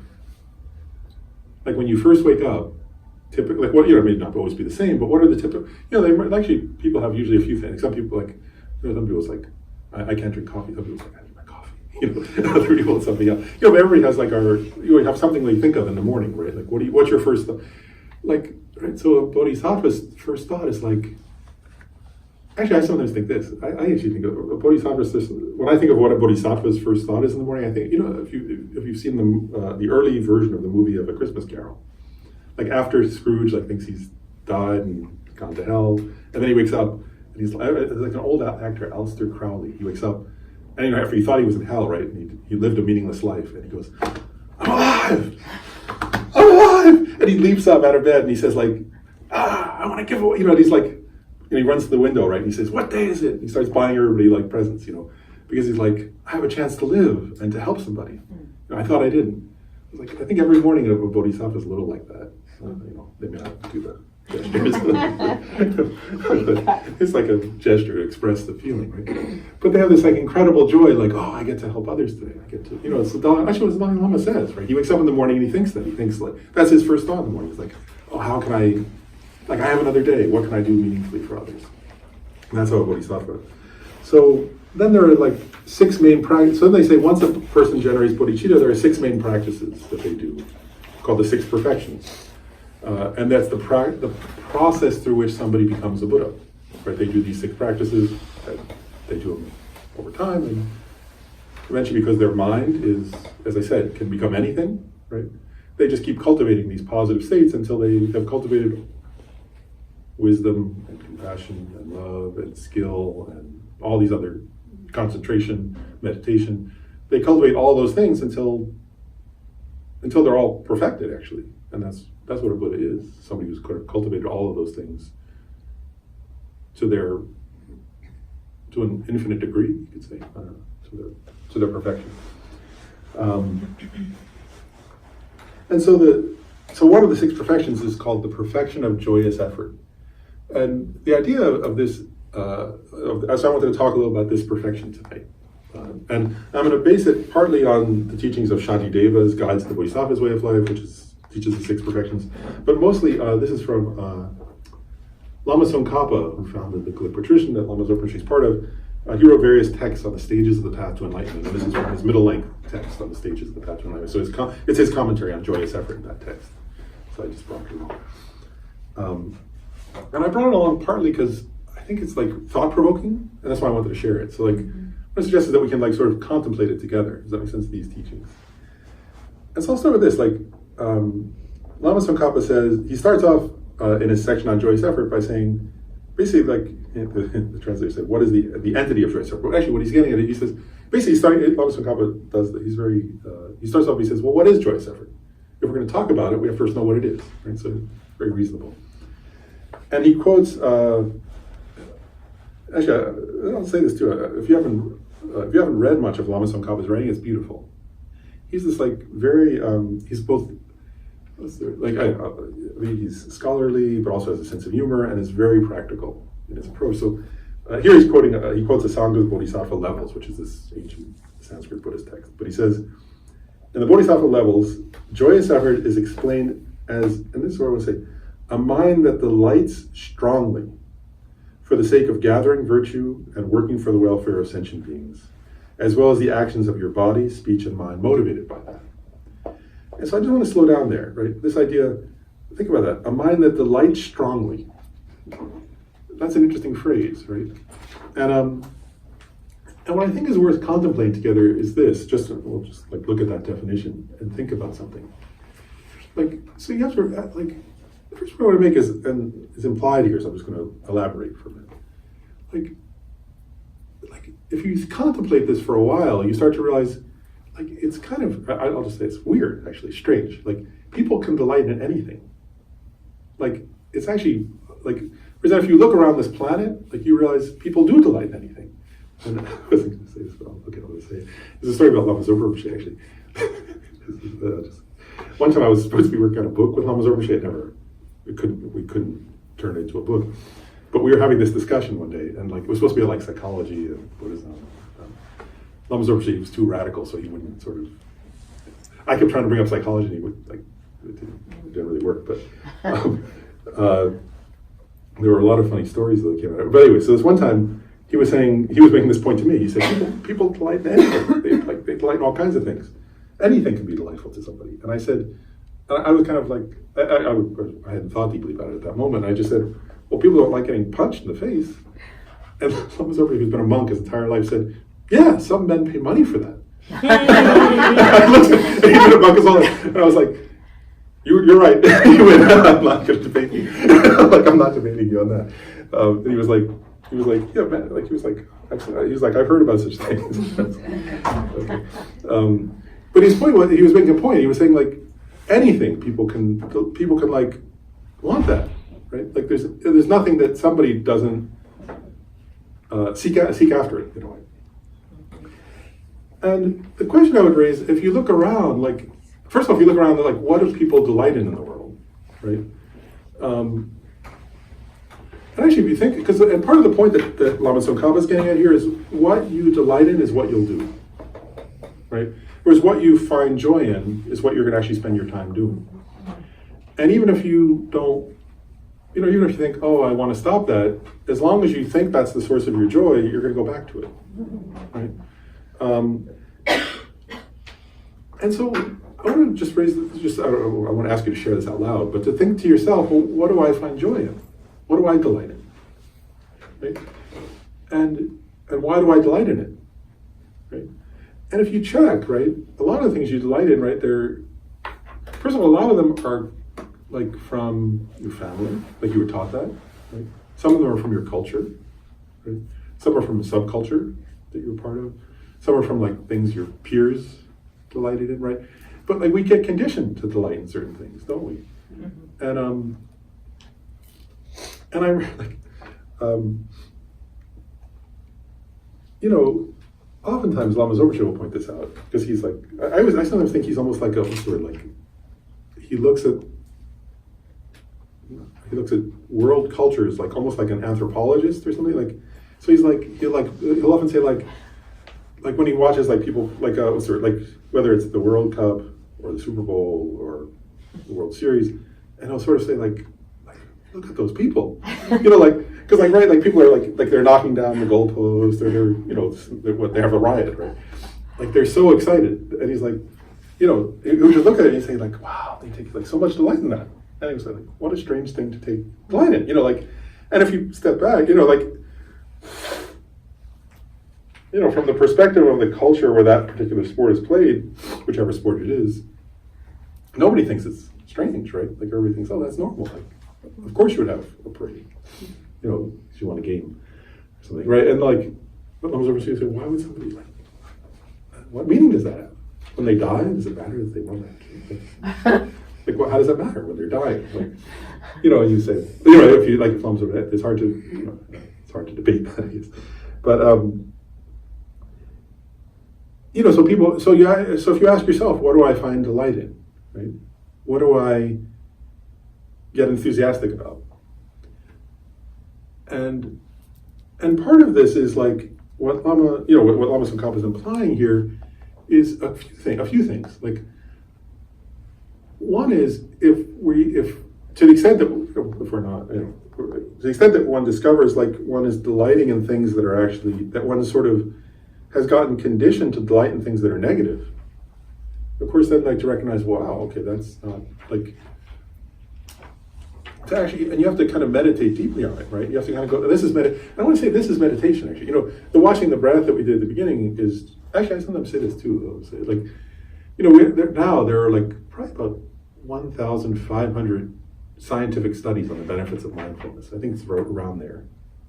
When you first wake up, typically, it may not always be the same, but what are the typical, people have usually a few things. Some people some people's I can't drink coffee. Some people's I drink my coffee. Other people something else. But everybody has you have something they think of in the morning, right? What's your first thought? Right? So a bodhisattva's first thought is actually, I sometimes think this. I actually think of a bodhisattva's, when I think of what a bodhisattva's first thought is in the morning, I think, if you've seen the early version of the movie of A Christmas Carol, after Scrooge thinks he's died and gone to hell, and then he wakes up, and he's an old actor, Aleister Crowley. He wakes up, and after he thought he was in hell, right, and he lived a meaningless life, and he goes, I'm alive! I'm alive! And he leaps up out of bed, and he says I want to give away, and he's and he runs to the window, right? And he says, what day is it? And he starts buying everybody presents, because he's I have a chance to live and to help somebody. I thought I didn't. I think every morning a bodhisattva is a little like that. They may not do the gestures. It's a gesture to express the feeling, right? But they have this incredible joy, I get to help others today. I get to, it's actually what the Dalai Lama says, right? He wakes up in the morning and he thinks that. He thinks that's his first thought in the morning. He's how can I have another day. What can I do meaningfully for others? And that's how a bodhisattva. So then there are 6 main practices. So then they say once a person generates bodhicitta, there are 6 main practices that they do, called the 6 perfections. And that's the process through which somebody becomes a Buddha. Right? They do these 6 practices. They do them over time, and eventually, because their mind is, as I said, can become anything. Right? They just keep cultivating these positive states until they have cultivated wisdom and compassion and love and skill and all these other concentration, meditation. They cultivate all those things until they're all perfected, actually. And that's what a Buddha is. Somebody who's cultivated all of those things to an infinite degree, you could say, to their perfection. And so one of the 6 perfections is called the perfection of joyous effort. And the idea of this, so I wanted to talk a little about this perfection today. And I'm going to base it partly on the teachings of Shantideva's Guides to the Bodhisattva's Way of Life, which teaches the 6 perfections. But mostly, this is from Lama Tsongkhapa, who founded the Gelugpa tradition that Lama Zopa is part of. He wrote various texts on the stages of the path to enlightenment, and this is from his middle-length text on the stages of the path to enlightenment. So it's his commentary on joyous effort in that text. So I just brought it along. And I brought it along partly because I think it's like thought-provoking, and that's why I wanted to share it. So like, what I suggest is that we can like sort of contemplate it together. Does that make sense, these teachings? And so I'll start with this. Like, Lama Tsongkhapa says, he starts off in his section on joyous effort by saying, basically, like the translator said, what is the entity of joyous effort? Well, actually, what he's getting at, he says, basically, Lama Tsongkhapa does that. He starts off, he says, well, what is joyous effort? If we're going to talk about it, we have to first know what it is, right? So, very reasonable. And he quotes, actually, I'll say this too. If you haven't read much of Lama Tsongkhapa's writing, it's beautiful. He's this like very, he's both, like I mean, he's scholarly, but also has a sense of humor, and is very practical in his approach. So here he's quoting, he quotes the Sangha of Bodhisattva levels, which is this ancient Sanskrit Buddhist text. But he says, in the Bodhisattva levels, joyous effort is explained as, and this is what I want to say, a mind that delights strongly for the sake of gathering virtue and working for the welfare of sentient beings, as well as the actions of your body, speech, and mind motivated by that. And so I just want to slow down there, right? This idea, think about that, a mind that delights strongly. That's an interesting phrase, right? And what I think is worth contemplating together is this, we'll just like look at that definition and think about something. Like, so you have to, like, the first point I want to make is implied here, so I'm just going to elaborate for a minute. Like if you contemplate this for a while, you start to realize, like, it's kind of, I'll just say it's weird, actually, strange. Like, people can delight in anything. Like, it's actually, like, for example, if you look around this planet, like, you realize people do delight in anything. And I wasn't going to say this, but I'll look at what I say. There's a story about Lama Zopa actually. One time I was supposed to be working on a book with Lama Zopa. We couldn't turn it into a book. But we were having this discussion one day, and like it was supposed to be like psychology and Buddhism. Lama Zopa was too radical, so he wouldn't sort of. I kept trying to bring up psychology, and he would like it didn't really work. But there were a lot of funny stories that came out of it. But anyway, so this one time he was making this point to me. He said, people delight in anything. They delight in all kinds of things. Anything can be delightful to somebody. And I said, I was kind of like, I hadn't thought deeply about it at that moment. I just said, well, people don't like getting punched in the face. And Lama Zopa, who's been a monk his entire life, said, yeah, some men pay money for that. I looked at him, he's been a monk his whole life. And I was like, you're right. He went, I'm not going to debate you. Like, I'm not debating you on that. And he was like, yeah, man. Like, he was like, I've heard about such things. Okay. But his point was, he was making a point. He was saying, like, anything people can like want that, right? Like, there's nothing that somebody doesn't seek after it in a way. And the question I would raise, if you look around, like, first of all, if you look around, like, what do people delight in the world, right? And actually, if you think, and part of the point that Lama Tsongkhapa is getting at here is what you delight in is what you'll do, right? Whereas what you find joy in is what you're going to actually spend your time doing. And even if you don't, even if you think, oh, I want to stop that, as long as you think that's the source of your joy, you're going to go back to it, right? And so I want to just raise, I want to ask you to share this out loud, but to think to yourself, well, what do I find joy in? What do I delight in? Right? And why do I delight in it? Right? And if you check, right, a lot of the things you delight in, right, first of all, a lot of them are like from your family, like you were taught that, right? Some of them are from your culture, right? Some are from a subculture that you're part of. Some are from like things your peers delighted in, right? But like we get conditioned to delight in certain things, don't we? Mm-hmm. And I like, oftentimes Lama Zopa will point this out because he's like, I sometimes think he's almost like he looks at world cultures like almost like an anthropologist or something like. So he'll often say like when he watches like people like whether it's the World Cup or the Super Bowl or the World Series, and he'll sort of say like look at those people, like Because like, right, like people are like they're knocking down the goalpost, or they're, you know, they have a riot, right? Like they're so excited, and he's like, you know, he would just look at it and he'd say like, wow, they take like so much delight in that. And he was like, what a strange thing to take delight in, you know, like, and if you step back, you know, like, you know, from the perspective of the culture where that particular sport is played, whichever sport it is, nobody thinks it's strange, right? Like everybody thinks, oh, that's normal. Like, of course you would have a parade, you know, if you want a game or something, right? And like, I was overseas saying, why would somebody like, what meaning does that have? When they die, does it matter that they won that game? Like, how does that matter when they're dying? Like, you know, you say, you know, if you like, it's hard to, you know, it's hard to debate that, I guess. But, you know, so if you ask yourself, what do I find delight in, right? What do I get enthusiastic about? And part of this is like what Lama Tsongkhapa is implying here is a few things. Like, one is if to the extent that if we're not, you know, to the extent that one discovers like one is delighting in things that are actually, that one sort of has gotten conditioned to delight in things that are negative, of course then like to recognize, wow, okay, that's not like, to actually, and you have to kind of meditate deeply on it, right? You have to kind of go, I want to say this is meditation actually. You know, the watching the breath that we did at the beginning is, actually I sometimes say this too, though. Like, you know, there are like probably about 1,500 scientific studies on the benefits of mindfulness. I think it's around there.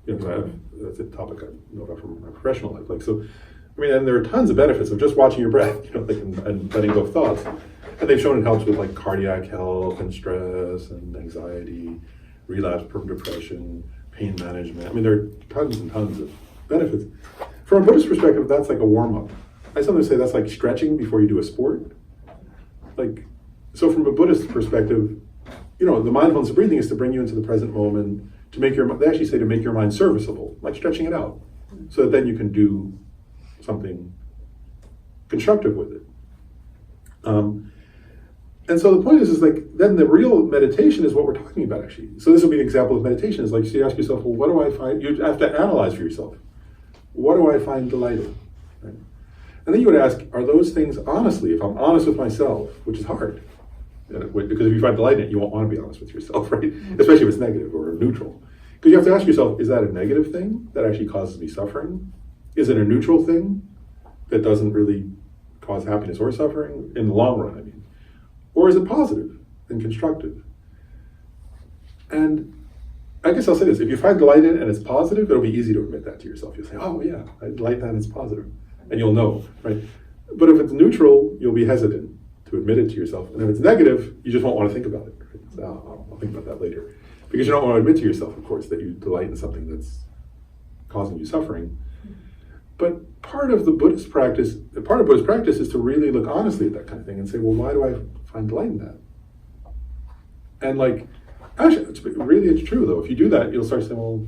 You know, that's a topic I know about from my professional life. Like, so, I mean, and there are tons of benefits of just watching your breath, you know, like, and letting go of thoughts. And they've shown it helps with like cardiac health and stress and anxiety, relapse from depression, pain management. I mean, there are tons and tons of benefits. From a Buddhist perspective, that's like a warm-up. I sometimes say that's like stretching before you do a sport. Like, so from a Buddhist perspective, you know, the mindfulness of breathing is to bring you into the present moment, to make they actually say to make your mind serviceable, like stretching it out, so that then you can do something constructive with it. And so the point is like, then the real meditation is what we're talking about actually. So this will be an example of meditation. Is like, so you ask yourself, well, what do I find? You have to analyze for yourself. What do I find delight in? Right? And then you would ask, are those things honestly, if I'm honest with myself, which is hard, because if you find delight in it, you won't want to be honest with yourself, right? Especially if it's negative or neutral. Because you have to ask yourself, is that a negative thing that actually causes me suffering? Is it a neutral thing that doesn't really cause happiness or suffering in the long run, I mean? Or is it positive and constructive? And I guess I'll say this, if you find delight in it and it's positive, it'll be easy to admit that to yourself. You'll say, oh yeah, I like that and it's positive. And you'll know, right? But if it's neutral, you'll be hesitant to admit it to yourself. And if it's negative, you just won't want to think about it. Right? So, I'll think about that later. Because you don't want to admit to yourself, of course, that you delight in something that's causing you suffering. But part of Buddhist practice is to really look honestly at that kind of thing and say, well, why do I find delight in that? And like, actually, it's true though. If you do that, you'll start saying, well,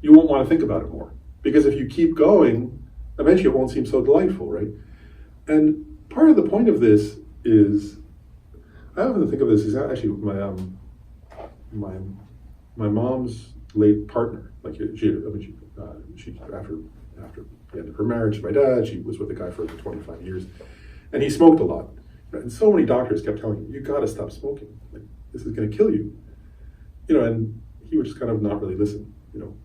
you won't want to think about it more. Because if you keep going, eventually it won't seem so delightful, right? And part of the point of this is, I often think of this as actually my mom's late partner. Like she after the end of her marriage to my dad, she was with a guy for over 25 years, and he smoked a lot. And so many doctors kept telling him, "You got to stop smoking. Like, this is going to kill you." You know, and he would just kind of not really listen. You know,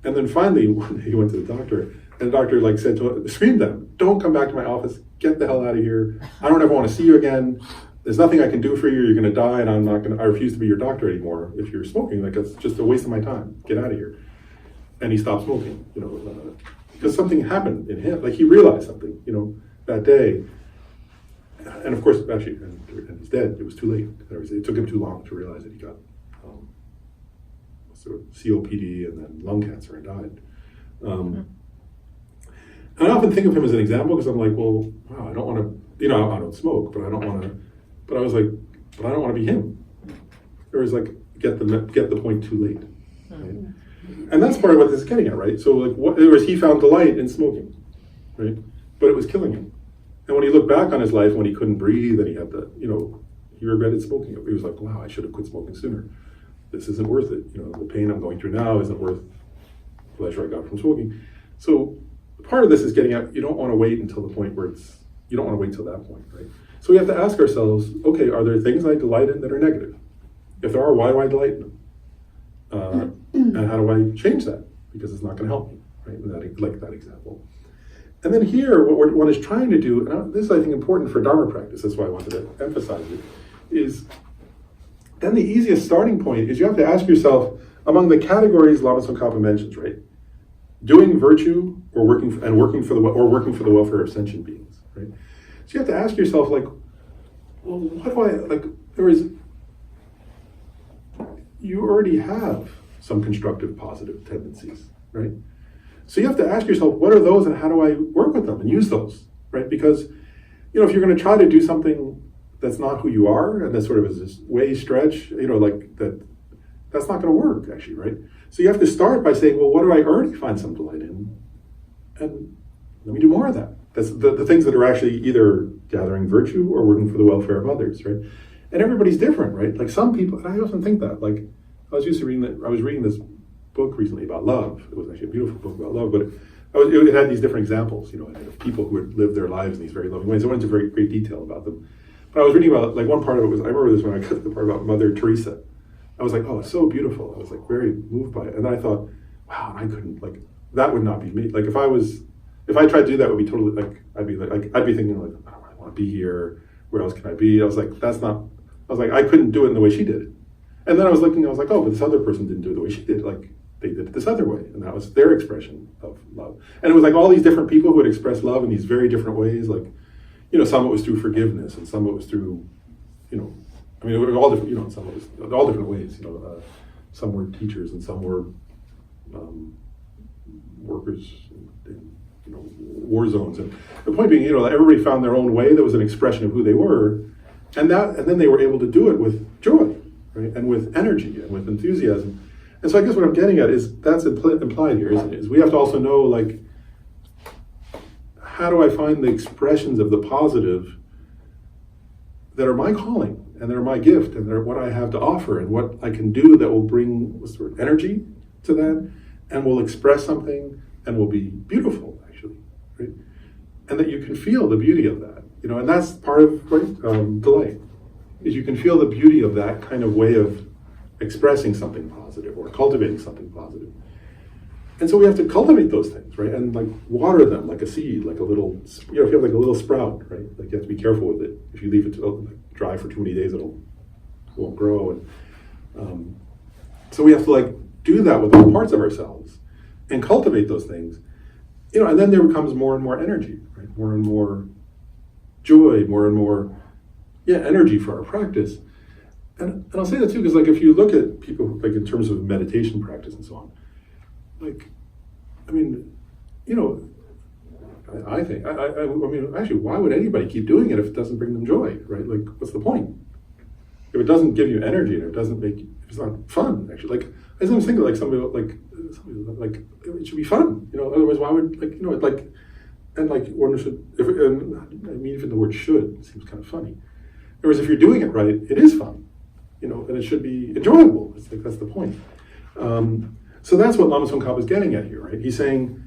and then finally one day he went to the doctor, and the doctor like said to him, screamed at him, "Don't come back to my office. Get the hell out of here. I don't ever want to see you again. There's nothing I can do for you. You're going to die, and I refuse to be your doctor anymore if you're smoking. Like, it's just a waste of my time. Get out of here." And he stopped smoking, you know, because something happened in him. Like, he realized something, you know, that day. And of course, actually, and he's dead. It was too late. It took him too long to realize that he got sort of COPD and then lung cancer and died. And I often think of him as an example because I'm like, well, wow, I don't want to, you know, I don't smoke, but I don't want to. But I was like, but I don't want to be him. It was like, get the point too late. Right? And that's part of what this is getting at, right? So like, he found delight in smoking, right? But it was killing him. And when he looked back on his life, when he couldn't breathe and he had he regretted smoking. He was like, wow, I should have quit smoking sooner. this isn't worth it. The pain I'm going through now isn't worth the pleasure I got from smoking. So part of this is getting out, you don't want to wait until the point where you don't want to wait till that point, right? So we have to ask ourselves, okay, are there things I delight in that are negative? If there are, why do I delight in them? And how do I change that? Because it's not going to help me, right? Like that example. And then here, what one is trying to do, and this is, I think, important for Dharma practice, that's why I wanted to emphasize it, is then the easiest starting point is you have to ask yourself, among the categories Lama Tsongkhapa mentions, right? Doing virtue or working for the welfare of sentient beings, right? So you have to ask yourself, like, well, what do I, like, you already have some constructive, positive tendencies, right? So you have to ask yourself, what are those and how do I work with them and use those, right? Because, if you're going to try to do something that's not who you are, and that sort of is this way stretch, like that's not going to work, actually, right? So you have to start by saying, well, what do I already find some delight in? And let me do more of that. That's the things that are actually either gathering virtue or working for the welfare of others, right? And everybody's different, right? Like some people, and I often think that, like, I was reading this book recently about love. It was actually a beautiful book about love, but it had these different examples, of people who had lived their lives in these very loving ways. I went into very great detail about them. But I was reading about, like, one part of it was, I remember this when I got to the part about Mother Teresa. I was like, oh, it's so beautiful. I was like very moved by it. And then I thought, wow, I couldn't, like, that would not be me. Like if I tried to do that, it would be totally, like, I'd be thinking, like, I don't really want to be here. Where else can I be? I was like, I couldn't do it in the way she did it. And then I was looking, I was like, oh, but this other person didn't do it the way she did. Like, they did it this other way. And that was their expression of love. And it was like all these different people who would express love in these very different ways. Like, some of it was through forgiveness and some of it was through, it was all different, some of it was all different ways. Some were teachers and some were workers in war zones. And the point being, everybody found their own way that was an expression of who they were. And then they were able to do it with joy, right? And with energy and with enthusiasm. And so I guess what I'm getting at is that's implied here, isn't it? Is we have to also know, like, how do I find the expressions of the positive that are my calling and that are my gift and they're what I have to offer and what I can do that will bring sort of energy to that and will express something and will be beautiful, actually, right? And that you can feel the beauty of that, and that's part of delight, is you can feel the beauty of that kind of way of expressing something positive or cultivating something positive. And so we have to cultivate those things, right? And like water them like a seed, like a little, if you have like a little sprout, right? Like you have to be careful with it. If you leave it dry for too many days, it won't grow. And so we have to like do that with all parts of ourselves and cultivate those things, and then there becomes more and more energy, right? More and more joy, more and more, energy for our practice. And I'll say that too, because like if you look at people like in terms of meditation practice and so on, like, I mean, I think, I mean, actually, why would anybody keep doing it if it doesn't bring them joy, right? Like, what's the point? If it doesn't give you energy and if it's not fun, actually. Like, I sometimes think like somebody like it should be fun, otherwise why would, and like one should, even the word should seems kind of funny. Whereas if you're doing it right, it is fun, and it should be enjoyable. It's like, that's the point. So that's what Lama Tsongkhapa is getting at here, right? He's saying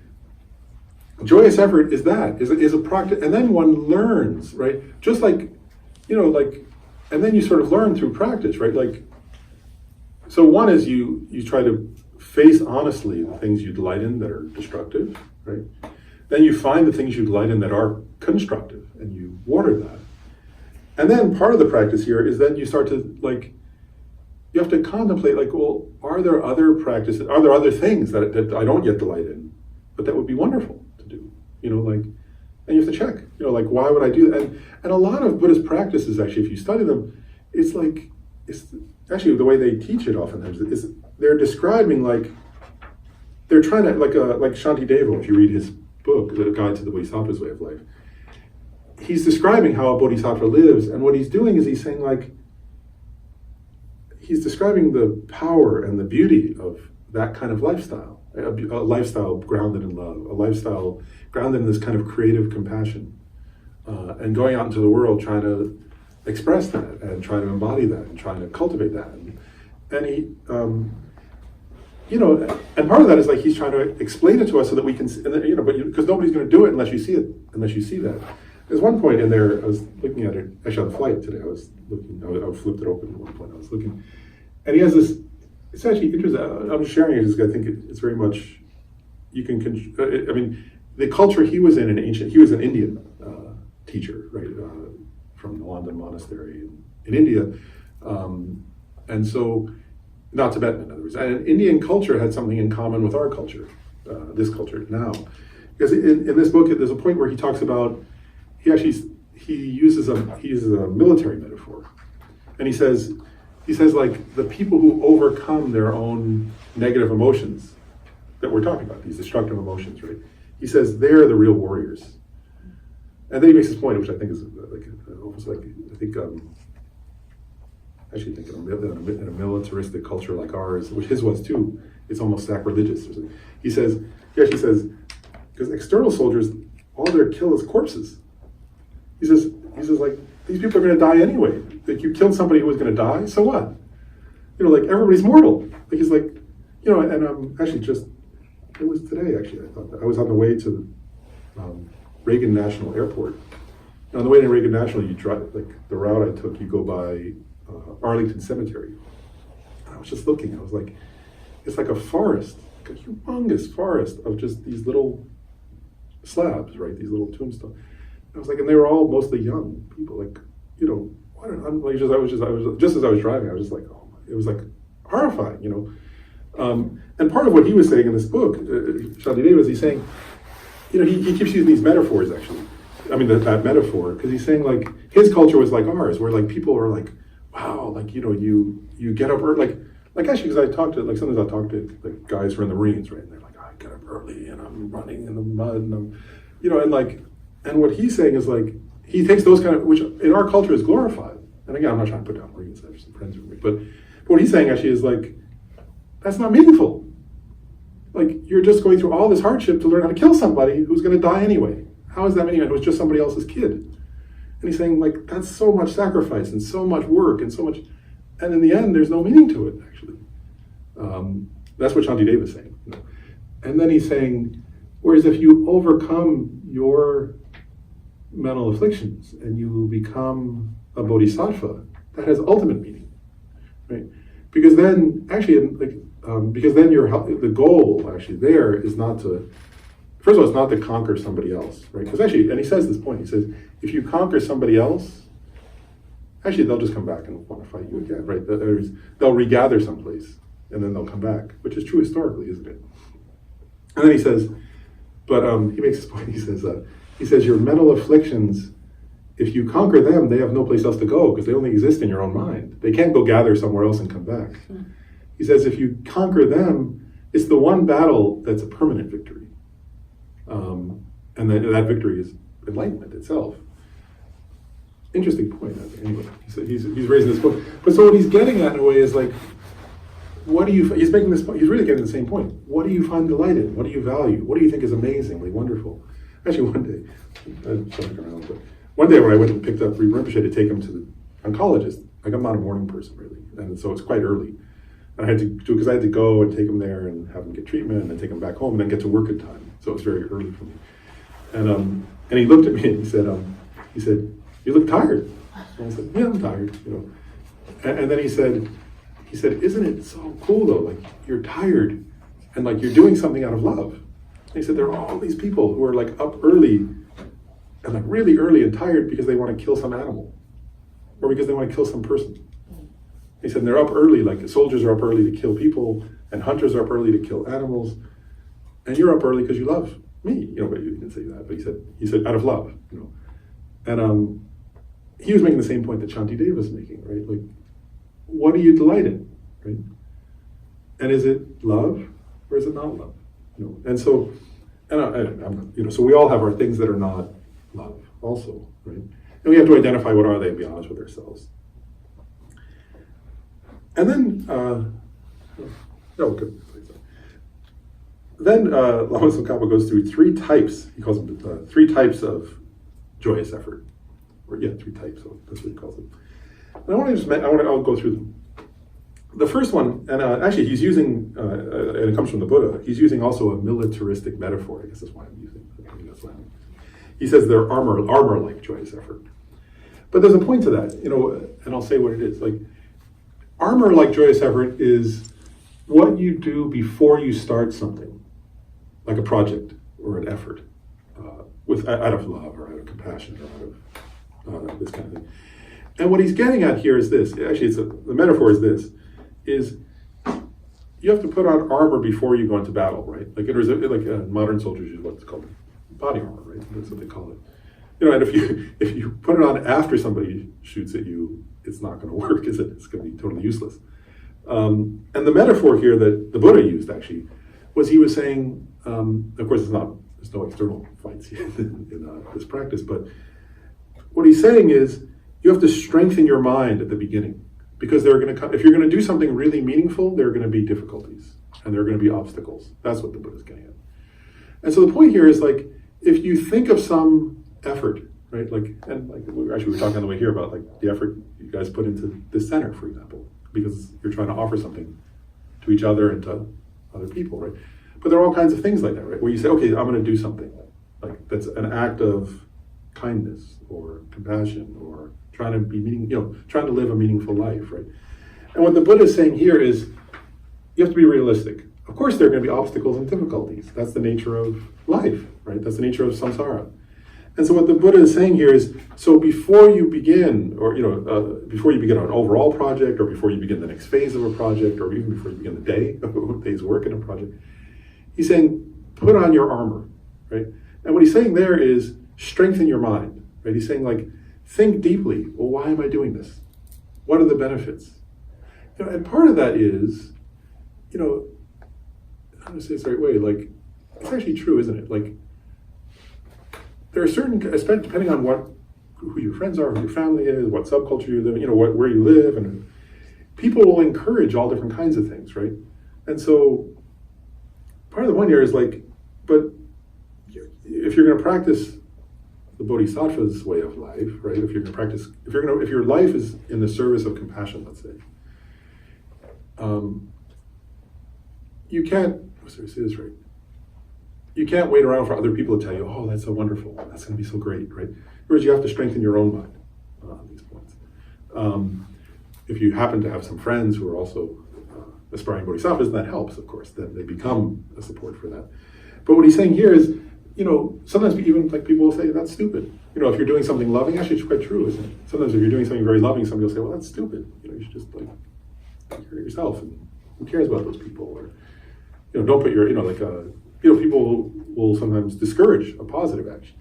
joyous effort is a practice, and then one learns, right? Just like, and then you sort of learn through practice, right? Like, so one is you try to face honestly the things you delight in that are destructive, right? Then you find the things you delight in that are constructive, and you water that. And then part of the practice here is then you start to you have to contemplate, well, are there other things that I don't yet delight in, but that would be wonderful to do, and you have to check, why would I do that? And a lot of Buddhist practices, actually, if you study them, it's actually the way they teach it oftentimes is they're describing they're trying to, like Shantideva, if you read his book, The Guide to the Bodhisattva's Way of Life, he's describing how a bodhisattva lives, and what he's doing is he's saying he's describing the power and the beauty of that kind of lifestyle, a lifestyle grounded in love, a lifestyle grounded in this kind of creative compassion, and going out into the world trying to express that and trying to embody that and trying to cultivate that. and he, and part of that is like he's trying to explain it to us so that we can, because nobody's going to do it unless you see it, unless you see that. There's one point in there, I was looking at it, actually on the flight today, I flipped it open at one point, I was looking, and he has this, it's actually interesting, I'm sharing it because I think it's very much, you can, the culture he was in ancient, he was an Indian teacher, right, from the London monastery in India, and so, not Tibetan in other words, and Indian culture had something in common with our culture, this culture now, because in this book, there's a point where he talks about, he uses a military metaphor, and he says like the people who overcome their own negative emotions that we're talking about, these destructive emotions, right? He says they're the real warriors, and then he makes this point, which I think is almost like in a militaristic culture like ours, which his was too, it's almost sacrilegious. He actually says, because external soldiers, all they're kill is corpses. He says like, these people are going to die anyway. Like, you killed somebody who was going to die, so what? Like, everybody's mortal. Like, he's like, and actually it was today, actually, I thought that. I was on the way to Reagan National Airport. And on the way to Reagan National, you drive, like, the route I took, you go by Arlington Cemetery. And I was just looking, I was like, it's like a forest, like a humongous forest of just these little slabs, right? These little tombstones. I was like, and they were all mostly young people, like, just as I was driving, I was just like, oh my, it was like horrifying, And part of what he was saying in this book, Shantideva, is he's saying, he keeps using these metaphors actually. I mean, that metaphor, because he's saying like his culture was like ours, where like people are like, wow, like, you get up early, like actually, because sometimes I talk to like guys who are in the Marines, right? And they're like, I get up early and I'm running in the mud and I'm, and what he's saying is like, he takes those kind of, which in our culture is glorified. And again, I'm not trying to put down Marines, I have some friends with me, but what he's saying actually is like, that's not meaningful. Like, you're just going through all this hardship to learn how to kill somebody who's going to die anyway. How is that meaningful? It was just somebody else's kid. And he's saying like, that's so much sacrifice and so much work and so much, and in the end, there's no meaning to it actually. That's what Shantideva is saying. And then he's saying, whereas if you overcome your mental afflictions and you become a bodhisattva, that has ultimate meaning, right? Because then, actually, because then the goal actually there is not to, first of all, it's not to conquer somebody else, right? Because actually, and he says this point, he says, if you conquer somebody else, actually they'll just come back and want to fight you again, right? They'll regather someplace and then they'll come back, which is true historically, isn't it? And then he says, but he makes this point, he says your mental afflictions, if you conquer them, they have no place else to go because they only exist in your own mind. They can't go gather somewhere else and come back. Mm. He says if you conquer them, it's the one battle that's a permanent victory. And that victory is enlightenment itself. Interesting point, I think. Anyway, he's raising this point. But so what he's getting at in a way is like, he's making this point, he's really getting the same point. What do you find delight in? What do you value? What do you think is amazingly wonderful? Actually, one day, I'm jumping around, but one day when I went and picked up Rinpoche to take him to the oncologist, like I'm not a morning person really, and so it's quite early. And I had to do, because I had to go and take him there and have him get treatment and then take him back home and then get to work in time. So it was very early for me. And he looked at me and he said, you look tired. And I said, yeah, I'm tired, And then he said, isn't it so cool though? Like you're tired and like you're doing something out of love. And he said, there are all these people who are like up early and like really early and tired because they want to kill some animal or because they want to kill some person. He said, they're up early, like the soldiers are up early to kill people and hunters are up early to kill animals. And you're up early because you love me, but you didn't say that, but he said out of love, And he was making the same point that Shantideva was making, right? Like, what do you delight in, right? And is it love or is it not love? And so, so we all have our things that are not love also, right? And we have to identify what are they and be honest with ourselves. And then, Then Lama Tsongkhapa goes through three types. He calls them 3 types of joyous effort. Or 3 types. So that's what he calls them. And I'll go through them. the first one, and actually he's using, and it comes from the Buddha, he's using also a militaristic metaphor. I guess that's why I'm using it. I think that's why he says they're armor-like joyous effort. But there's a point to that, and I'll say what it is. Like, armor-like joyous effort is what you do before you start something, like a project or an effort, out of love or out of compassion or out of this kind of thing. And what he's getting at here is this. Actually, the metaphor is this: is you have to put on armor before you go into battle, right? Like modern soldiers use what's called body armor, right? That's what they call it. And if you put it on after somebody shoots at you, it's not going to work, is it? It's going to be totally useless. And the metaphor here that the Buddha used actually was he was saying, of course, there's no external fights in this practice, but what he's saying is you have to strengthen your mind at the beginning, because they're going to come. If you're going to do something really meaningful, there are going to be difficulties and there are going to be obstacles. That's what the Buddha's getting at. And so the point here is, like, if you think of some effort, right? We were talking on the way here about like the effort you guys put into this center, for example, because you're trying to offer something to each other and to other people, right? But there are all kinds of things like that, right? Where you say, okay, I'm going to do something like that's an act of kindness or compassion or trying to live a meaningful life, right? And what the Buddha is saying here is you have to be realistic. Of course, there are going to be obstacles and difficulties. That's the nature of life, right? That's the nature of samsara. And so what the Buddha is saying here is, so before you begin, or before you begin an overall project, or before you begin the next phase of a project, or even before you begin the day's work in a project, he's saying, put on your armor, right? And what he's saying there is strengthen your mind, right? He's saying, like, think deeply. Well, why am I doing this? What are the benefits? And part of that is, how to say this the right way, like, it's actually true, isn't it? Like, there are certain, depending on who your friends are, who your family is, what subculture you live in, where you live, and people will encourage all different kinds of things, right? And so part of the point here is like, but if you're going to practice the Bodhisattva's way of life, right? If your life is in the service of compassion, let's say, you can't, say this right? You can't wait around for other people to tell you, oh, that's so wonderful, that's going to be so great, right? Whereas you have to strengthen your own mind on these points. If you happen to have some friends who are also aspiring bodhisattvas, that helps, of course, then they become a support for that. But what he's saying here is, sometimes even like people will say, that's stupid. If you're doing something loving, actually it's quite true, isn't it? Sometimes if you're doing something very loving, somebody will say, well, that's stupid. You should just like take care of yourself, and who cares about those people? Or, don't put your, people will sometimes discourage a positive action.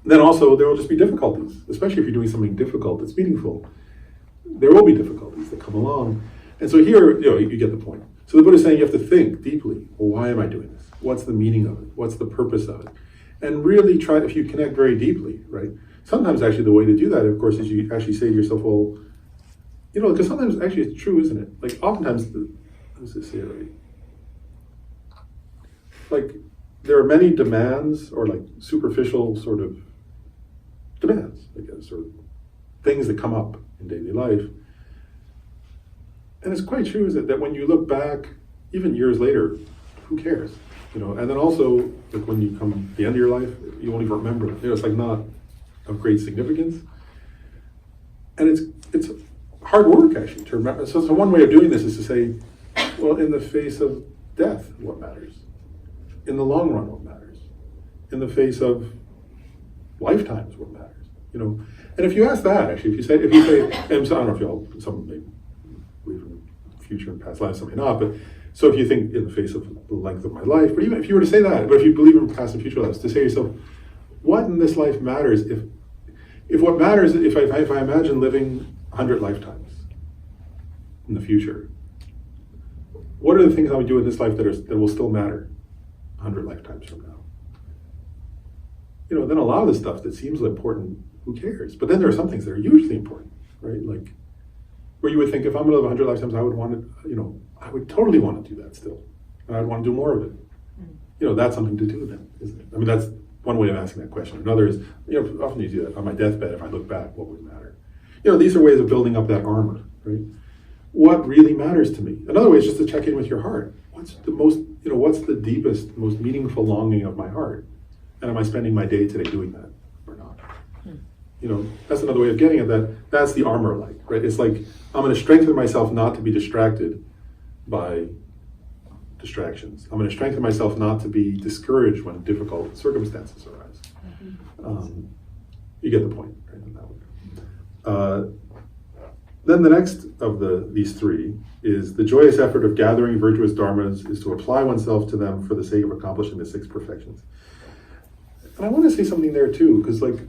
Then also there will just be difficulties, especially if you're doing something difficult that's meaningful. There will be difficulties that come along. And so here, you get the point. So the Buddha is saying you have to think deeply. Well, why am I doing this? What's the meaning of it? What's the purpose of it? And really try, if you connect very deeply, right? Sometimes actually the way to do that, of course, is you actually say to yourself, well, because sometimes actually it's true, isn't it? Like oftentimes, how does this say it right? Like there are many demands or like superficial sort of demands, I guess, or things that come up in daily life. And it's quite true, is it, that when you look back, even years later, who cares? And then also, like when you come to the end of your life, you won't even remember it. It's like not of great significance. And it's hard work, actually, to remember. So one way of doing this is to say, well, in the face of death, what matters? In the long run, what matters? In the face of lifetimes, what matters? And if you ask that, actually, if you say, and so I don't know if y'all, some may believe in future and past lives, some may not, but so if you think in the face of the length of my life, but even if you were to say that, but if you believe in past and future lives, to say to yourself, what in this life matters if what matters, if I imagine living 100 lifetimes in the future, what are the things I would do in this life that will still matter 100 lifetimes from now? Then a lot of the stuff that seems important, who cares? But then there are some things that are hugely important, right? Like where you would think, if I'm going to live 100 lifetimes, I would want to, I would totally want to do that still. And I'd want to do more of it. That's something to do then, isn't it? I mean, that's one way of asking that question. Another is, often you do that on my deathbed, if I look back, what would matter? These are ways of building up that armor, right? what really matters to me. Another way is just to check in with your heart. What's the deepest, most meaningful longing of my heart? And am I spending my day today doing that or not? That's another way of getting at that's the armor light, right? It's like, I'm going to strengthen myself not to be distracted by distractions. I'm going to strengthen myself not to be discouraged when difficult circumstances arise. You get the point, right? In that way. Then the next of these three is the joyous effort of gathering virtuous dharmas is to apply oneself to them for the sake of accomplishing the six perfections. And I want to say something there too, because this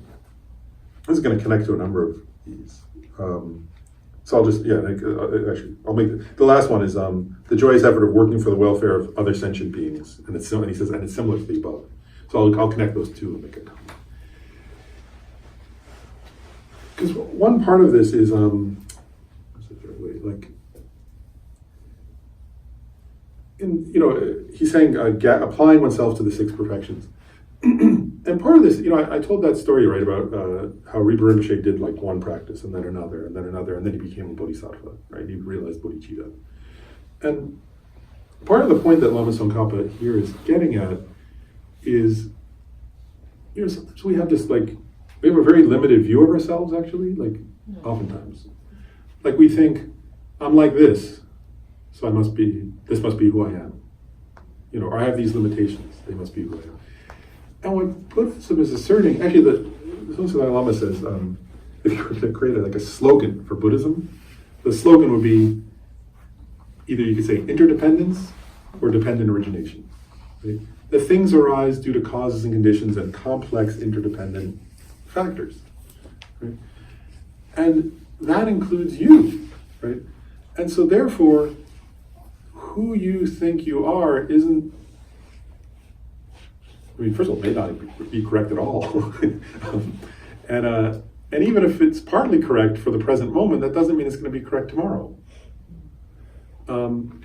is going to connect to a number of these. So I'll just, actually, I'll make the last one is the joyous effort of working for the welfare of other sentient beings. And he says, and it's similar to the above. So I'll connect those two and make a comment. Because one part of this is, he's saying applying oneself to the six perfections. And part of this, I told that story, right, about how Rinpa Rinpoche did like one practice and then another and then another, and then he became a bodhisattva, right? He realized bodhicitta. And part of the point that Lama Tsongkhapa here is getting at is, sometimes we have this we have a very limited view of ourselves, actually, oftentimes. We think, I'm like this, so this must be who I am. Or I have these limitations, they must be who I am. And what Buddhism is asserting, actually, the Dalai Lama says, if you were to create a slogan for Buddhism, the slogan would be either you could say interdependence or dependent origination. Right? The things arise due to causes and conditions and complex interdependent factors. Right? And that includes you, right? And so therefore, who you think you are isn't, first of all, it may not be correct at all. And even if it's partly correct for the present moment, that doesn't mean it's going to be correct tomorrow. And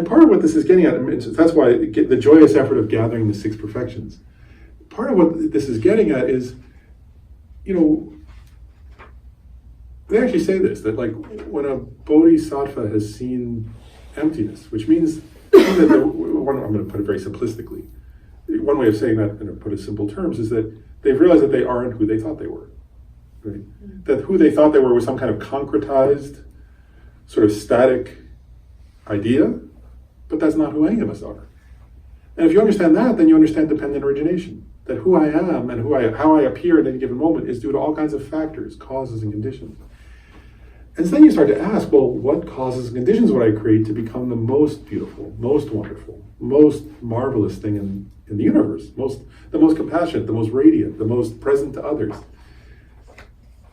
part of what this is getting at, that's why the joyous effort of gathering the six perfections. Part of what this is getting at is, they actually say this, that when a bodhisattva has seen emptiness, which means that I'm going to put it very simplistically. One way of saying that, and put it in simple terms, is that they've realized that they aren't who they thought they were. Right? That who they thought they were was some kind of concretized, sort of static idea, but that's not who any of us are. And if you understand that, then you understand dependent origination. That who I am and how I appear at any given moment is due to all kinds of factors, causes and conditions. And so then you start to ask, well, what causes and conditions would I create to become the most beautiful, most wonderful, most marvelous thing in the universe, the most compassionate, the most radiant, the most present to others?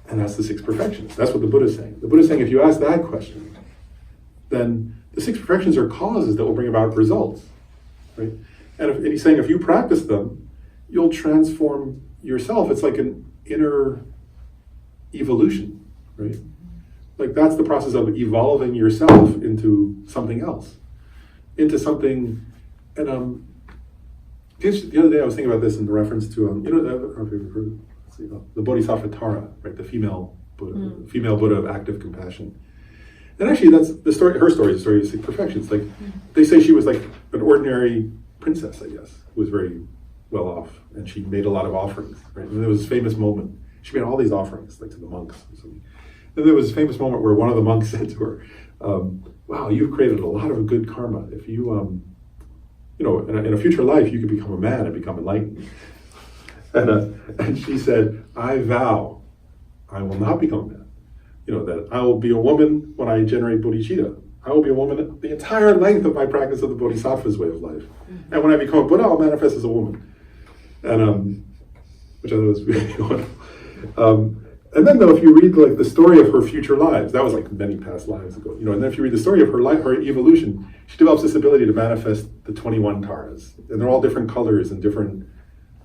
And that's the six perfections. That's what the Buddha is saying. The Buddha is saying if you ask that question, then the six perfections are causes that will bring about results. Right? And he's saying if you practice them, you'll transform yourself. It's like an inner evolution, right? That's the process of evolving yourself into something else, into something. And the other day I was thinking about this in reference to I don't know if you've heard the Bodhisattva Tara, right? The female Buddha of active compassion. And actually, that's the story. Her story is the story of six perfections. They say she was like an ordinary princess, I guess, who was very well off, and she made a lot of offerings. Right? And there was this famous moment. She made all these offerings, to the monks. And there was a famous moment where one of the monks said to her, "Wow, you've created a lot of good karma. If you, in a future life, you could become a man and become enlightened." And she said, "I vow, I will not become a man. That I will be a woman when I generate bodhicitta. I will be a woman the entire length of my practice of the bodhisattva's way of life. And when I become a Buddha, I'll manifest as a woman." And which I thought was really wonderful. And then, though, if you read the story of her future lives, that was many past lives ago. And then if you read the story of her life, her evolution, she develops this ability to manifest the 21 taras, and they're all different colors and different.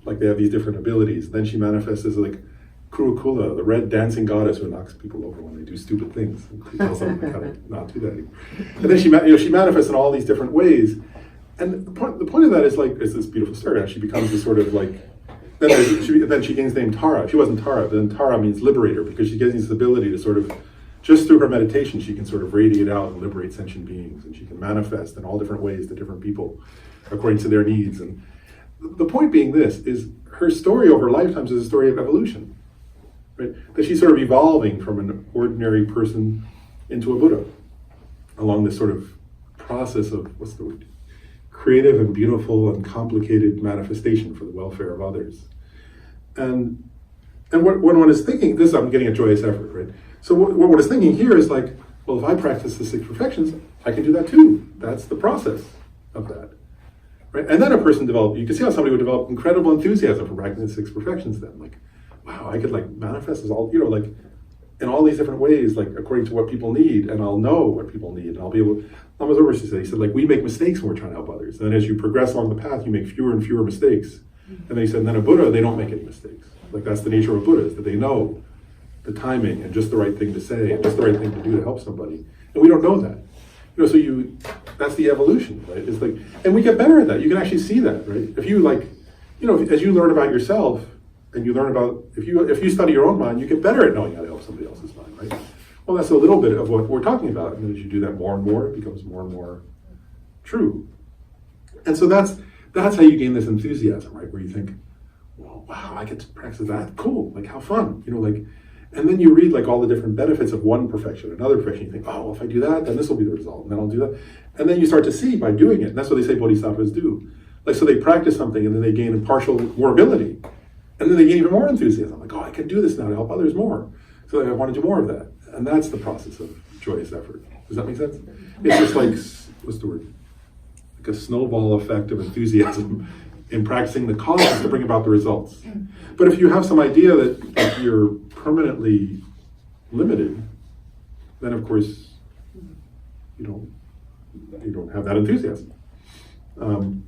They have these different abilities. And then she manifests as Kurukula, the red dancing goddess who knocks people over when they do stupid things. And she tells them kind of not do that anymore. And then she manifests in all these different ways. And the point of that is it's this beautiful story. How she becomes this sort of then she gains the name Tara. She wasn't Tara. Then Tara means liberator, because she gains this ability to sort of just through her meditation, she can sort of radiate out and liberate sentient beings, and she can manifest in all different ways to different people according to their needs. And the point being this, is her story over lifetimes is a story of evolution, right? That she's sort of evolving from an ordinary person into a Buddha along this sort of process of, what's the word? Creative and beautiful and complicated manifestation for the welfare of others. And when one is thinking, this I'm getting a joyous effort, right? So what one is thinking here is like, well, if I practice the 6 perfections, I can do that too. That's the process of that, right? And then a person you can see how somebody would develop incredible enthusiasm for practicing the 6 perfections then. Like, wow, I could like manifest as all, like in all these different ways, like according to what people need, and I'll know what people need, and I'll be able, Lama Zobar, he said, like, we make mistakes when we're trying to help others. And then as you progress along the path, you make fewer and fewer mistakes. And then he said, and then a Buddha, they don't make any mistakes. Like that's the nature of a Buddha, is that they know the timing and just the right thing to say and just the right thing to do to help somebody. And we don't know that. So that's the evolution, right? It's like, and we get better at that. You can actually see that, right? If you like, as you learn about yourself and you learn about, if you study your own mind, you get better at knowing how to help somebody else's mind, right? Well, that's a little bit of what we're talking about. And as you do that more and more, it becomes more and more true. And so that's how you gain this enthusiasm, right? Where you think, well, wow, I get to practice that. Cool, like how fun, and then you read like all the different benefits of one perfection, another perfection. You think, oh, well, if I do that, then this will be the result, and then I'll do that. And then you start to see by doing it. And that's what they say bodhisattvas do. Like, so they practice something and then they gain more ability. And then they gain even more enthusiasm. Like, oh, I can do this now to help others more. So I want to do more of that. And that's the process of joyous effort. Does that make sense? It's just like, what's the word? Like a snowball effect of enthusiasm in practicing the causes to bring about the results. But if you have some idea that you're permanently limited, then of course you don't have that enthusiasm. And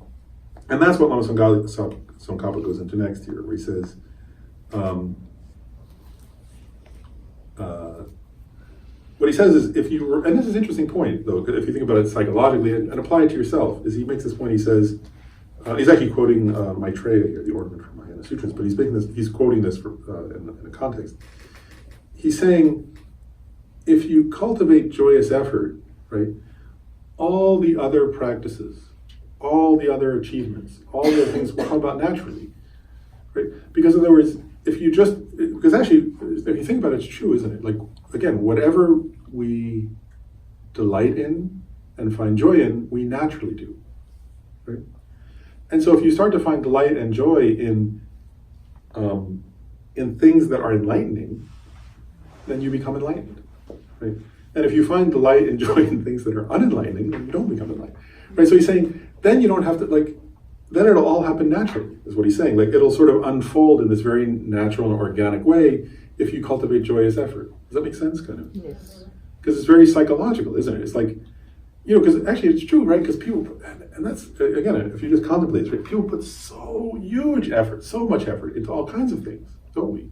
that's what Lama Tsongkhapa goes into next here, where he says, what he says is, and this is an interesting point though, if you think about it psychologically and apply it to yourself, is he makes this point. He says, he's actually quoting Maitreya here, the ornament from Mahayana Sutras, but he's quoting this in a context. He's saying, if you cultivate joyous effort, right, all the other practices, all the other achievements, all the other things will come about naturally, right? Because in other words, because actually, if you think about it, it's true, isn't it? Like, again, whatever we delight in and find joy in, we naturally do, right? And so if you start to find delight and joy in things that are enlightening, then you become enlightened, right? And if you find delight and joy in things that are unenlightening, then you don't become enlightened, right? So he's saying, then you don't have to, then it'll all happen naturally, is what he's saying. Like, it'll sort of unfold in this very natural and organic way if you cultivate joyous effort. Does that make sense, kind of? Yes. Because it's very psychological, isn't it? It's like, because actually it's true, right? Because people, and that's, again, if you just contemplate this, right? People put so much effort into all kinds of things, don't we?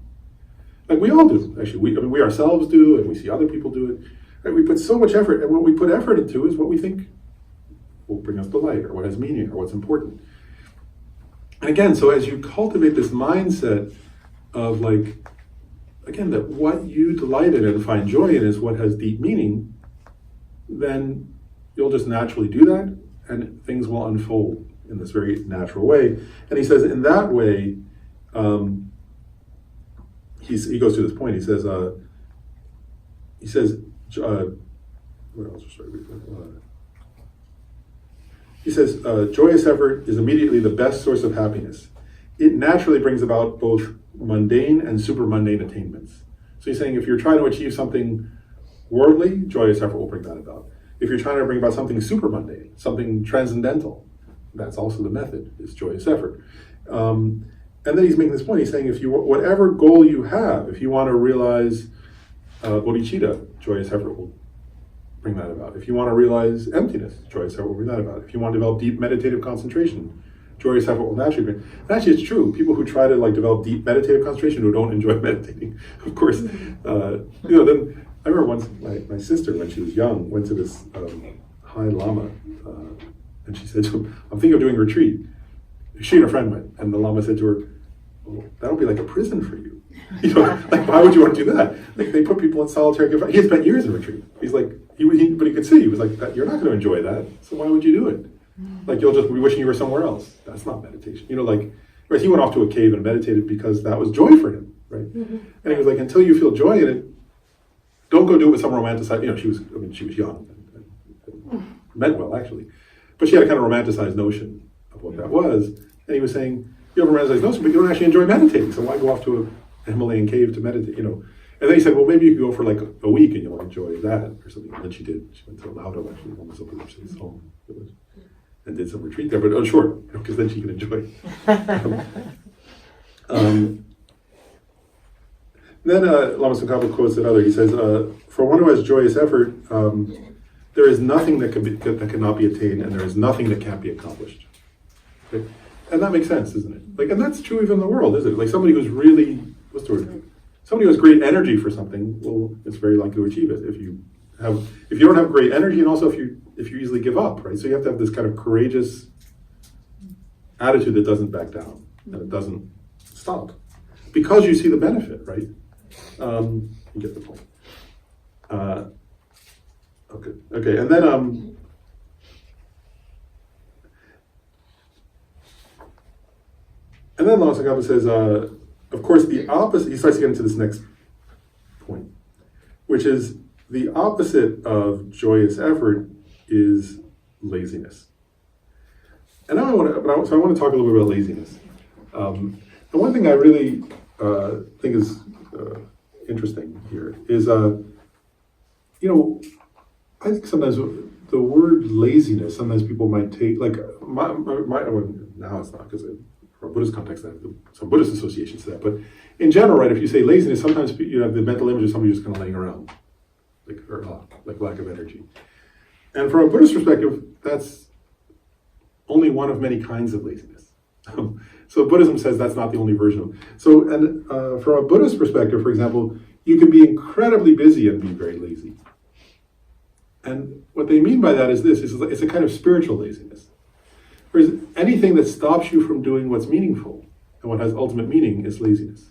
Like, we all do, actually. We ourselves do, and we see other people do it. Right? We put so much effort, and what we put effort into is what we think will bring us delight, or what has meaning, or what's important. And again, so as you cultivate this mindset of like, again, that what you delight in and find joy in is what has deep meaning, then you'll just naturally do that, and things will unfold in this very natural way. And he says, in that way, he goes to this point. He says, what else? He says, joyous effort is immediately the best source of happiness. It naturally brings about both mundane and super mundane attainments. So he's saying, if you're trying to achieve something worldly, joyous effort will bring that about. If you're trying to bring about something super mundane, something transcendental, that's also the method, is joyous effort. And then he's making this point. He's saying, whatever goal you have, if you want to realize bodhicitta, joyous effort will bring that about. If you want to realize emptiness, joyous effort will bring that about. If you want to develop deep meditative concentration, joyous effort will naturally bring. And actually, it's true. People who try to develop deep meditative concentration who don't enjoy meditating, of course, then I remember once my sister, when she was young, went to this high lama, and she said to him, "I'm thinking of doing a retreat." She and a friend went, and the lama said to her, "Well, that'll be like a prison for you. You know, like, why would you want to do that? Like, they put people in solitary confinement. He had spent years in retreat. He's like, but he could see, he was like, you're not going to enjoy that, so why would you do it? Like, you'll just be wishing you were somewhere else. That's not meditation. You know, like, right, he went off to a cave and meditated because that was joy for him, right? And he was like, until you feel joy in it, don't go do it with some romanticized, you know, she was young and meant well, actually. But she had a kind of romanticized notion of what that was. And he was saying, you have a romanticized notion, but you don't actually enjoy meditating, so why go off to a Himalayan cave to meditate, you know? And then he said, well, maybe you could go for like a week and you'll enjoy that or something. And then she did. She went to Laudo, actually, almost up in his home village, and did some retreat there, but short, because then she could enjoy it. Then Lama Tsongkhapa quotes another. He says, for one who has joyous effort, there is nothing that cannot be attained, and there is nothing that can't be accomplished. Okay? And that makes sense, isn't it? Like, and that's true even in the world, isn't it? Like, somebody who's really, what's the word? Somebody who has great energy for something, well, it's very likely to achieve it. If you don't have great energy, and also if you easily give up, right? So you have to have this kind of courageous attitude that doesn't back down, and it doesn't stop, because you see the benefit, right? You get the point. Okay, and then Lama Tsongkhapa says, of course, the opposite. He starts to get into this next point, which is the opposite of joyous effort is laziness. And now I want to talk a little bit about laziness. And one thing I really think is interesting here is, you know, I think sometimes the word laziness, sometimes people might take, like, now it's not, because from a Buddhist context, I have some Buddhist associations to that, but in general, right, if you say laziness, sometimes you have the mental image of somebody just kind of laying around, like lack of energy. And from a Buddhist perspective, that's only one of many kinds of laziness. So Buddhism says that's not the only version of it. So, and from a Buddhist perspective, for example, you can be incredibly busy and be very lazy. And what they mean by that is this, it's a kind of spiritual laziness. Whereas anything that stops you from doing what's meaningful and what has ultimate meaning is laziness.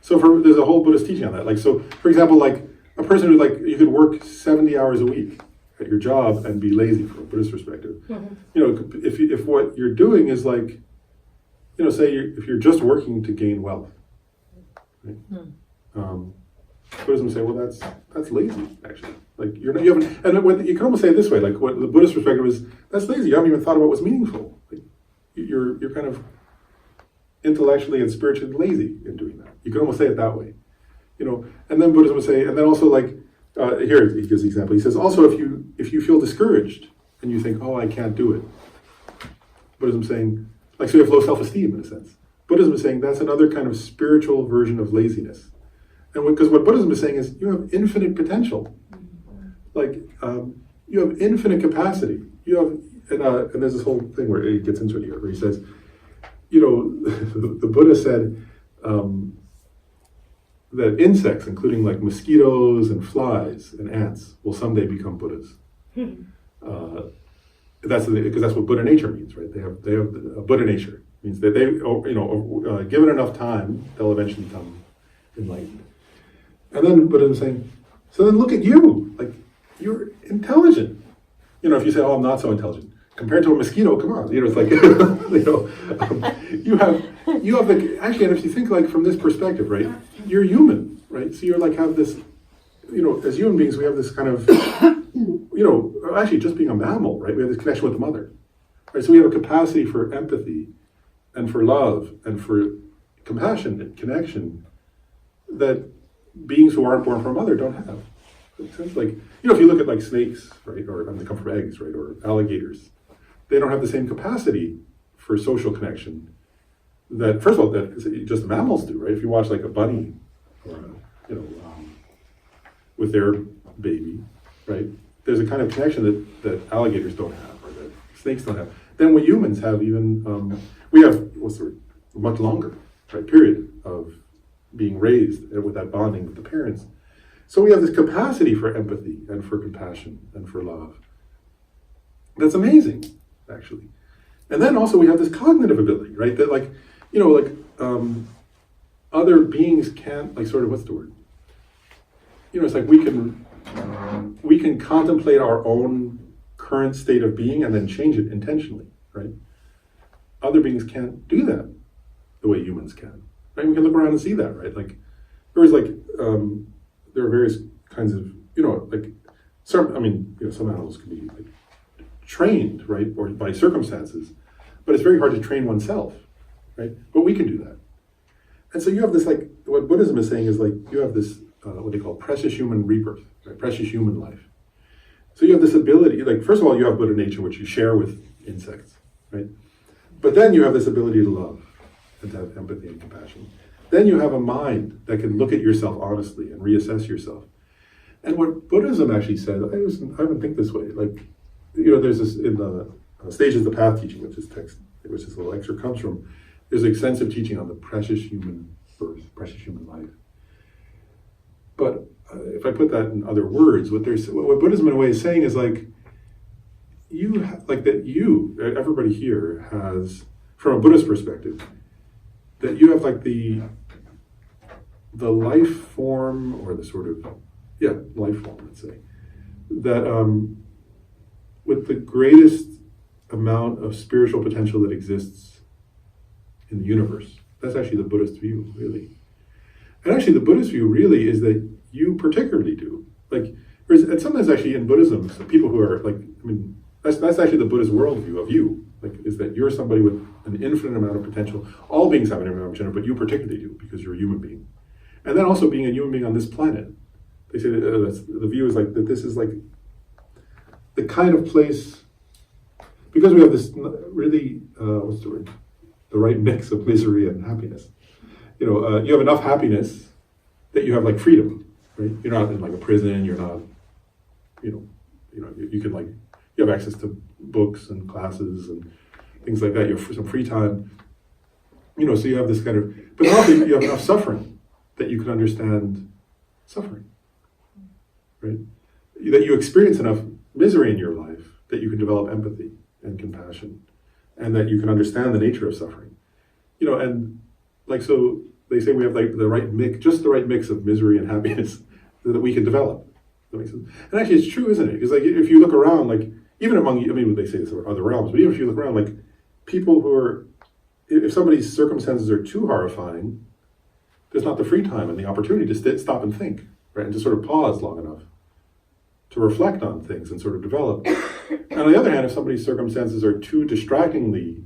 So there's a whole Buddhist teaching on that. Like, so, for example, like a person who, like, you could work 70 hours a week at your job and be lazy from a Buddhist perspective. Mm-hmm. You know, if what you're doing is like, you know, say if you're just working to gain wealth, right? Buddhism say, well, that's lazy, actually. Like, you haven't, and you can almost say it this way, like, what the Buddhist perspective is, that's lazy. You haven't even thought about what's meaningful. Like, you're kind of intellectually and spiritually lazy in doing that. You can almost say it that way, you know. And then Buddhism would say, and then also, like, here he gives the example. He says, also, if you feel discouraged and you think, oh, I can't do it, Buddhism saying, like, so you have low self-esteem in a sense. Buddhism is saying that's another kind of spiritual version of laziness. And because what Buddhism is saying is you have infinite potential. Like, you have infinite capacity. You have, and there's this whole thing where he gets into it here, where he says, you know, the Buddha said that insects, including like mosquitoes and flies and ants, will someday become Buddhas. Because that's what Buddha nature means, right? They have a Buddha nature. It means that they, you know, given enough time, they'll eventually become enlightened. And then Buddhism saying, so then look at you, like, you're intelligent. You know, if you say, oh, I'm not so intelligent, compared to a mosquito, come on, you know, it's like, you know, you have the, actually, and if you think like from this perspective, right, you're human, right? So you're like, have this, you know, as human beings, we have this kind of, you know, actually just being a mammal, right? We have this connection with the mother, right? So we have a capacity for empathy and for love and for compassion and connection that beings who aren't born from a mother don't have. It sounds like, you know, if you look at like snakes, right, or they come from eggs, right, or alligators, they don't have the same capacity for social connection that, first of all, that just mammals do, right? If you watch like a bunny, or you know, with their baby, right, there's a kind of connection that alligators don't have, or that snakes don't have. Then we humans have even, we have much longer, right, period of being raised with that bonding with the parents. So we have this capacity for empathy and for compassion and for love. That's amazing, actually. And then also we have this cognitive ability, right? That like, you know, like, other beings can't, like, sort of, what's the word? It's like we can contemplate our own current state of being and then change it intentionally, right? Other beings can't do that the way humans can, right? We can look around and see that, right? Like, there are various kinds of, some animals can be like trained, right, or by circumstances, but it's very hard to train oneself, right? But we can do that. And so you have this, like, what Buddhism is saying is, like, you have this, what they call precious human rebirth, right? Precious human life. So you have this ability, like, first of all, you have Buddha nature, which you share with insects, right? But then you have this ability to love and to have empathy and compassion. Then you have a mind that can look at yourself honestly and reassess yourself. And what Buddhism actually said, I haven't think this way, like, there's this, in the Stages of the Path teaching, which this little lecture comes from, there's extensive teaching on the precious human birth, precious human life. But if I put that in other words, what Buddhism in a way is saying is, like, everybody here has, from a Buddhist perspective, that you have, like, the life form, or the sort of, life form, let's say, that with the greatest amount of spiritual potential that exists in the universe. That's actually the Buddhist view, really. And actually the Buddhist view really is that you particularly do. Like, and sometimes actually in Buddhism, so people who are, like, that's actually the Buddhist worldview of you, like, is that you're somebody with an infinite amount of potential. All beings have an infinite amount of potential, but you particularly do, because you're a human being. And then also being a human being on this planet. They say that the view is, like, that this is, like, the kind of place, because we have this really, the right mix of misery and happiness. You have enough happiness that you have, like, freedom, right? You're not in, like, a prison, you're not, you can, like, you have access to books and classes and things like that. You have some free time, so you have this kind of, but also you have enough suffering that you can understand suffering, right? That you experience enough misery in your life that you can develop empathy and compassion, and that you can understand the nature of suffering, and, like, so they say we have, like, the right mix of misery and happiness that we can develop. That makes sense. And actually, it's true, isn't it? Because, like, if you look around, like, even among, they say this in other realms, but even if you look around, like, people who are, if somebody's circumstances are too horrifying, there's not the free time and the opportunity to stop and think, right, and to sort of pause long enough to reflect on things and sort of develop. And on the other hand, if somebody's circumstances are too distractingly,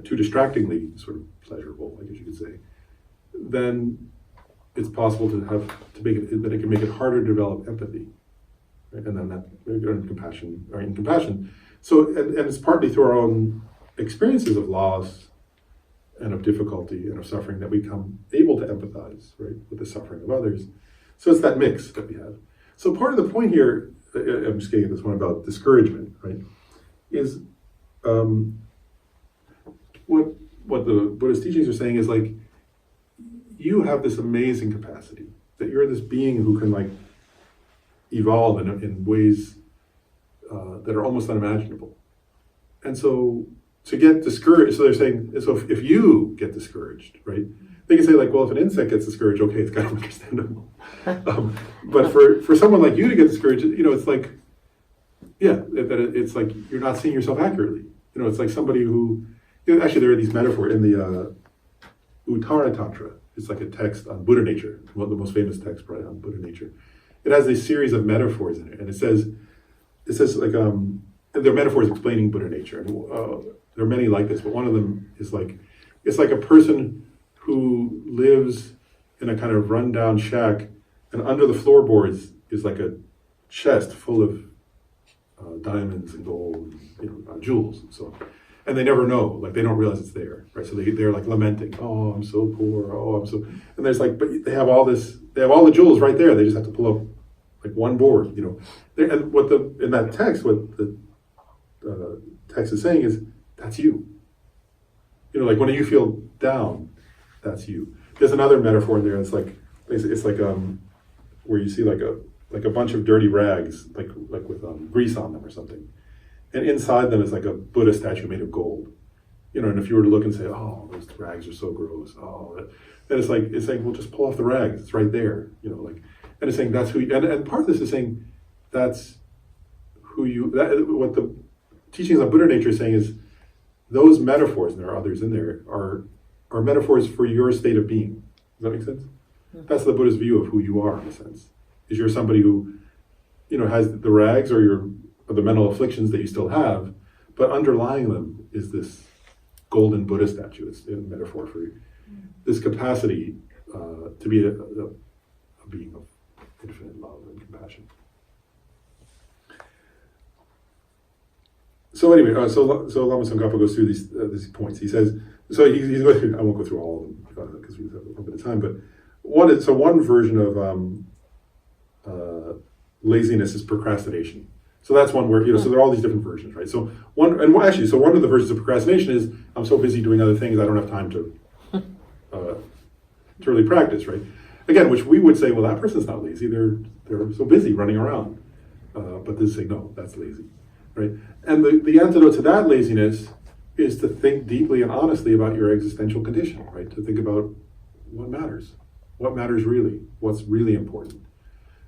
too distractingly sort of pleasurable, I guess you could say, then it's possible to make it harder to develop empathy, right? And then that compassion. So, and it's partly through our own experiences of loss and of difficulty and of suffering that we become able to empathize, right, with the suffering of others. So it's that mix that we have. So part of the point here, I'm just getting at this one about discouragement, right, is what the Buddhist teachings are saying is, like, you have this amazing capacity, that you're this being who can, like, evolve in ways that are almost unimaginable. And so to get discouraged, so they're saying, so if you get discouraged, right, they can say, like, well, if an insect gets discouraged, okay, it's kind of understandable. But for someone like you to get discouraged, it's like, it's like you're not seeing yourself accurately. It's like somebody who, actually there are these metaphors in the Uttara Tantra. It's like a text on Buddha nature, one of the most famous texts, right, on Buddha nature. It has a series of metaphors in it, and it says like, there are metaphors explaining Buddha nature, and there are many like this, but one of them is like, it's like a person who lives in a kind of rundown shack, and under the floorboards is like a chest full of diamonds and gold, and jewels and so on. And they never know, like, they don't realize it's there, right? So they're like lamenting, oh, I'm so poor, and there's like, but they have all the jewels right there. They just have to pull up like one board, And in that text, what the text is saying is, that's you. Like when you feel down, that's you. There's another metaphor in there. It's like where you see like a bunch of dirty rags, like with grease on them or something. And inside them is like a Buddha statue made of gold. and if you were to look and say, oh, those rags are so gross, then it's saying, well, just pull off the rags. It's right there, and it's saying that's who you, and part of this is saying that's who you, what the teachings on Buddha nature is saying is those metaphors, and there are others in there, are metaphors for your state of being. Does that make sense? Mm-hmm. That's the Buddhist view of who you are, in a sense. Is you're somebody who, has the rags or the mental afflictions that you still have, but underlying them is this golden Buddha statue. It's a metaphor for this capacity to be a being of infinite love and compassion. So anyway, so Lama Tsongkhapa goes through these points. He says, so he's going through, I won't go through all of them because we have a little bit of time, but one version of laziness is procrastination. So that's one where, so there are all these different versions, right? So one of the versions of procrastination is, I'm so busy doing other things, I don't have time to really practice, right? Again, which we would say, well, that person's not lazy, they're so busy running around. But this is saying, no, that's lazy, right? And the antidote to that laziness is to think deeply and honestly about your existential condition, right? To think about what matters really, what's really important.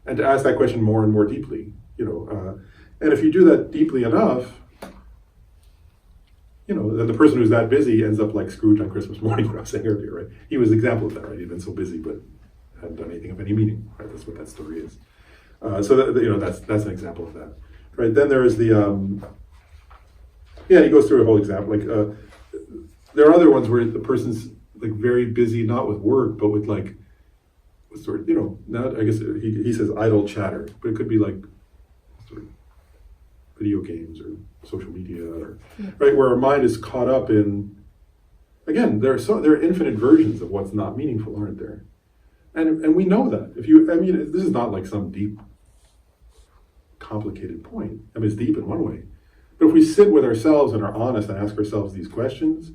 And to ask that question more and more deeply, and if you do that deeply enough, then the person who's that busy ends up like Scrooge on Christmas morning, what I was saying earlier, right? He was an example of that, right? He'd been so busy, but hadn't done anything of any meaning, right? That's what that story is. So that's an example of that, right? Then there is the, he goes through a whole example. Like, there are other ones where the person's like very busy, not with work, but with like, sort of, not, I guess he says idle chatter, but it could be like sort of video games or social media, or right, where our mind is caught up in. Again, there are infinite versions of what's not meaningful, aren't there? And we know that. This is not like some deep, complicated point. It's deep in one way, but if we sit with ourselves and are honest and ask ourselves these questions,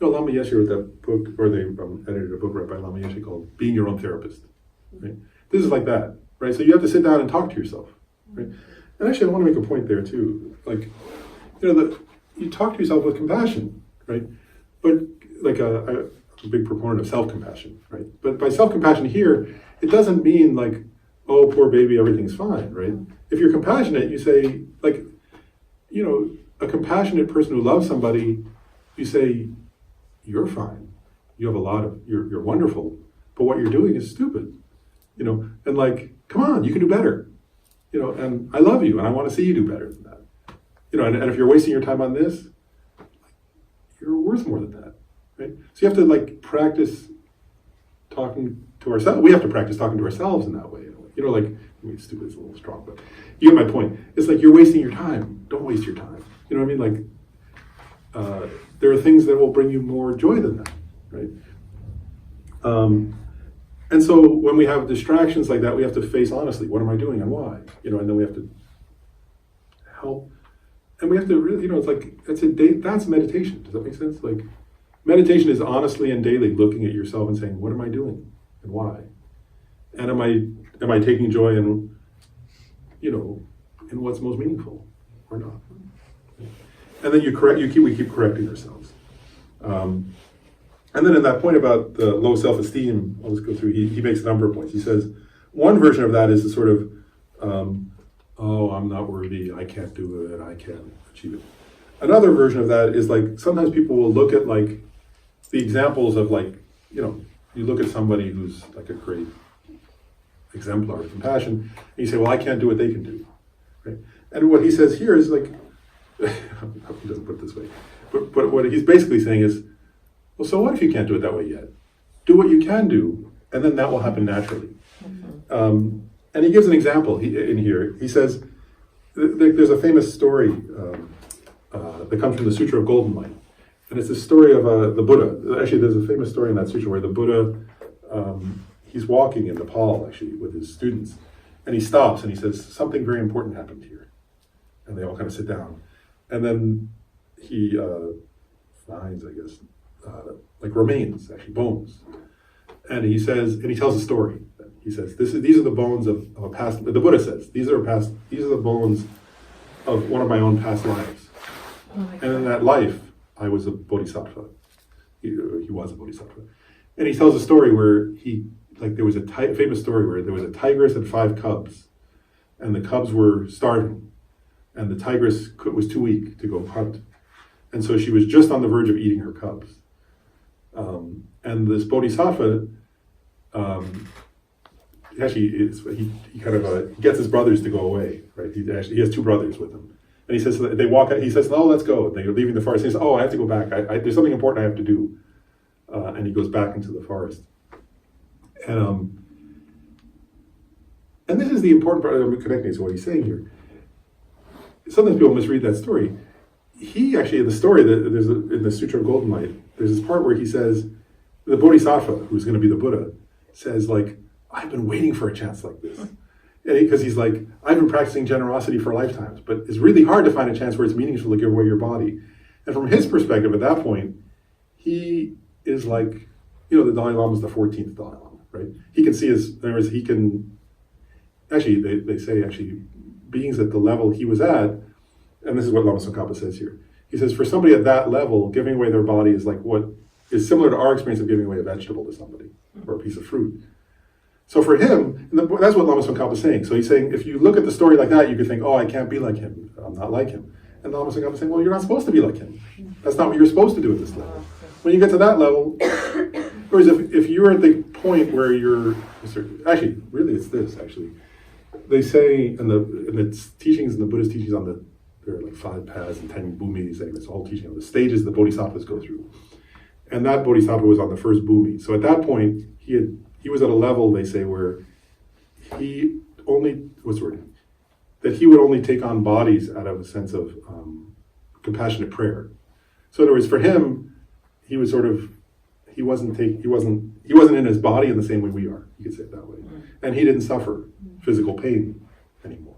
Lama Yeshe wrote that book, or they edited a book right by Lama Yeshe called "Being Your Own Therapist." Right? This is like that, right? So you have to sit down and talk to yourself, right? And actually, I want to make a point there too. Like, you talk to yourself with compassion, right? But like I'm a big proponent of self-compassion, right? But by self-compassion here, it doesn't mean like, oh, poor baby, everything's fine, right? If you're compassionate, you say, like, a compassionate person who loves somebody, you say, you're fine. You have you're wonderful, but what you're doing is stupid, and like, come on, you can do better, and I love you and I want to see you do better than that, and if you're wasting your time on this, you're worth more than that, right? So you have to like practice talking to ourselves. We have to practice talking to ourselves in that way, like, stupid is a little strong, but you get my point. It's like, you're wasting your time. Don't waste your time. You know what I mean? Like, there are things that will bring you more joy than that, right? And so when we have distractions like that, we have to face honestly, what am I doing and why? And then we have to help. And we have to really, it's like, that's meditation. Does that make sense? Like, meditation is honestly and daily looking at yourself and saying, what am I doing and why? And am I taking joy in, in what's most meaningful or not? And then we keep correcting ourselves. And then in that point about the low self-esteem, I'll just go through, he makes a number of points. He says, one version of that is the sort of, oh, I'm not worthy, I can't do it, I can't achieve it. Another version of that is like, sometimes people will look at like, the examples of like, you look at somebody who's like a great exemplar of compassion, and you say, well, I can't do what they can do, right? And what he says here is like, he doesn't put it this way, but what he's basically saying is, well, so what if you can't do it that way yet? Do what you can do, and then that will happen naturally. Mm-hmm. And he gives an example in here. He says, there's a famous story that comes from the Sutra of Golden Light. And it's the story of the Buddha. Actually, there's a famous story in that sutra where the Buddha, he's walking in Nepal, actually, with his students. And he stops and he says, something very important happened here. And they all kind of sit down. And then he finds, I guess, like remains, actually bones. And he says, and he tells a story. He says, these are the bones of a past, the Buddha says, these are the bones of one of my own past lives. Oh my God. And in that life, I was a bodhisattva. He was a bodhisattva. And he tells a story where there was a famous story where there was a tigress and 5 cubs, and the cubs were starving, and the tigress was too weak to go hunt. And so she was just on the verge of eating her cubs. And this bodhisattva, he gets his brothers to go away, right? He has 2 brothers with him. And he says, they walk out, he says, oh, let's go. They're leaving the forest. He says, oh, I have to go back. There's something important I have to do. And he goes back into the forest. And this is the important part of connecting to what he's saying here. Sometimes people misread that story. He actually, in the story, in the Sutra of Golden Light, there's this part where he says, the Bodhisattva, who's going to be the Buddha, says, like, I've been waiting for a chance like this. Because he's like, I've been practicing generosity for lifetimes, but it's really hard to find a chance where it's meaningful to give away your body. And from his perspective at that point, he is like, the Dalai Lama is the 14th Dalai Lama, right? He can see in other words, he can, actually, they say, beings at the level he was at, and this is what Lama Tsongkhapa says here. He says, for somebody at that level, giving away their body is like what is similar to our experience of giving away a vegetable to somebody, or a piece of fruit. So for him, that's what Lama Tsongkhapa is saying. So he's saying, if you look at the story like that, you could think, oh, I can't be like him. I'm not like him. And Lama Tsongkhapa is saying, well, you're not supposed to be like him. That's not what you're supposed to do at this level. When you get to that level, whereas if you're at the point where you're, actually, really it's this, actually. They say in the teachings, in the Buddhist teachings there are like 5 paths and 10 bhumis, and it's a whole teaching of the stages the bodhisattvas go through. And that bodhisattva was on the first bhumi. So at that point, he was at a level, they say, where he only, that he would only take on bodies out of a sense of compassionate prayer. So in other words, for him, he was he wasn't in his body in the same way we are, you could say it that way. And he didn't suffer physical pain anymore.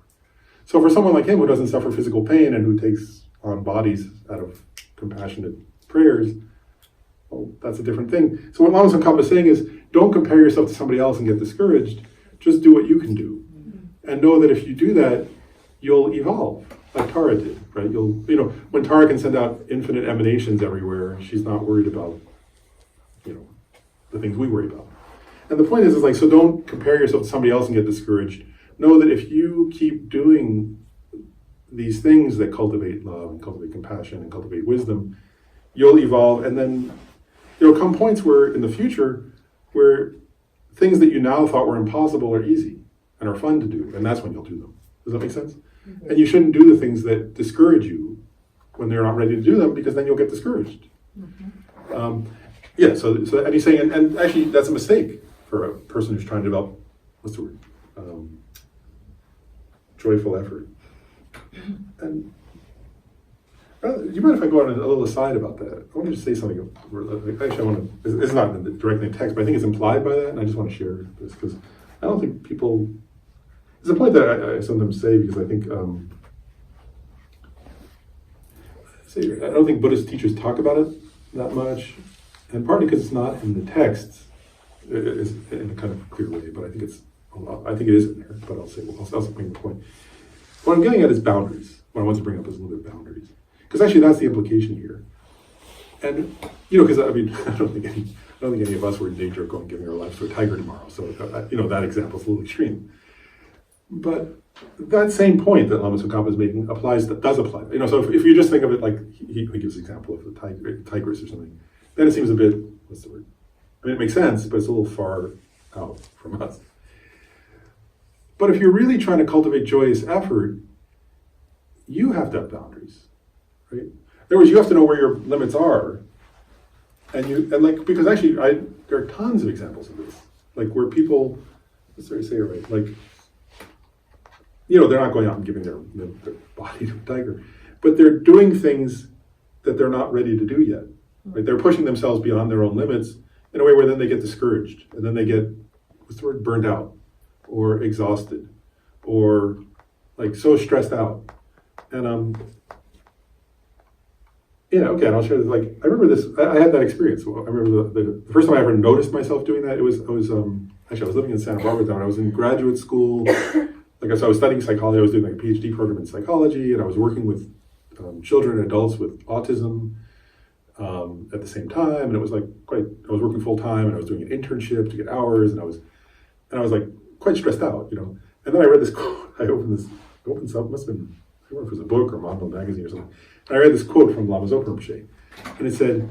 So for someone like him who doesn't suffer physical pain and who takes on bodies out of compassionate prayers, well, that's a different thing. So what Lama Tsongkhapa is saying is, don't compare yourself to somebody else and get discouraged. Just do what you can do. And know that if you do that, you'll evolve, like Tara did, right? When Tara can send out infinite emanations everywhere, she's not worried about, the things we worry about. And the point is like, so don't compare yourself to somebody else and get discouraged. Know that if you keep doing these things that cultivate love and cultivate compassion and cultivate wisdom, you'll evolve. And then there'll come points where in the future where things that you now thought were impossible are easy and are fun to do. And that's when you'll do them. Does that make sense? Mm-hmm. And you shouldn't do the things that discourage you when they're not ready to do them, because then you'll get discouraged. Mm-hmm. So and he's saying, and actually that's a mistake for a person who's trying to develop, what's the word? Joyful effort. And do you mind if I go on a little aside about that? I want to just say something. Actually, it's not directly in text, but I think it's implied by that, and I just want to share this because I don't think people. It's a point that I sometimes say because I think I don't think Buddhist teachers talk about it that much, and partly because it's not in the texts, it's in a kind of clear way. But I think it is in there. But I'll bring the point. What I'm getting at is boundaries. What I want to bring up is a little bit of boundaries. Because actually, that's the implication here, and because I don't think any of us were in danger of going giving our lives to a tiger tomorrow. So that example is a little extreme, but that same point that Lama Tsongkhapa is making does apply. So if you just think of it like he gives an example of the tigress or something, then it seems a bit, what's the word? It makes sense, but it's a little far out from us. But if you're really trying to cultivate joyous effort, you have to have boundaries. Right? In other words, you have to know where your limits are, because actually, there are tons of examples of this, like where people, let's say it right, like, they're not going out and giving their body to a tiger, but they're doing things that they're not ready to do yet. Right? They're pushing themselves beyond their own limits in a way where then they get discouraged, and then they get, burned out, or exhausted, or like so stressed out, and and I'll share this. Like, I remember this. I had that experience. I remember the first time I ever noticed myself doing that. I was living in Santa Barbara then. I was in graduate school. I was studying psychology. I was doing like a PhD program in psychology, and I was working with children and adults with autism. at the same time, and it was like I was working full time, and I was doing an internship to get hours, and I was like quite stressed out, And then I read this quote. I opened something, must have been, I don't know if it was a book or Mondo magazine or something. And I read this quote from Lama Zopa Rinpoche, and it said,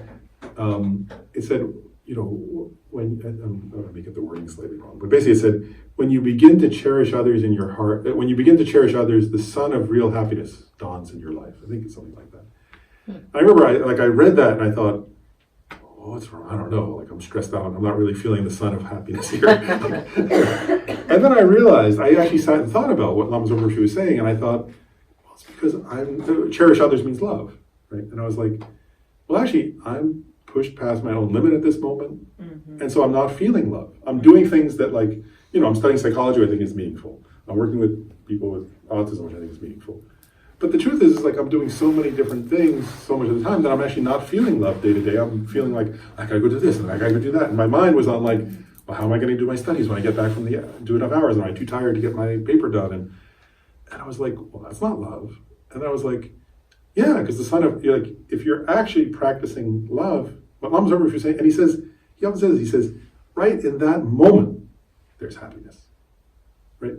when I'm going to make the wording slightly wrong, but basically it said, when you begin to cherish others in your heart, when you begin to cherish others, the sun of real happiness dawns in your life. I think it's something like that. I remember I read that and I thought, oh, what's wrong? I don't know. Like, I'm stressed out. I'm not really feeling the sun of happiness here. And then I realized, I actually sat and thought about what Lama Zopa Rinpoche was saying, and I thought, well, it's because cherish others means love, right? And I was like, well, actually, I'm pushed past my own limit at this moment, and so I'm not feeling love. I'm doing things that, like, I'm studying psychology, I think is meaningful. I'm working with people with autism, which I think is meaningful. But the truth is like, I'm doing so many different things so much of the time that I'm actually not feeling love day to day. I'm feeling like, I gotta go do this, and I gotta go do that. And my mind was on like, well, how am I gonna do my studies when I get back from do enough hours? Am I too tired to get my paper done? And I was like, well, that's not love. And I was like, yeah, because the sign of, like, if you're actually practicing love, what Lama Zopa was saying, and he often says, right in that moment, there's happiness, right?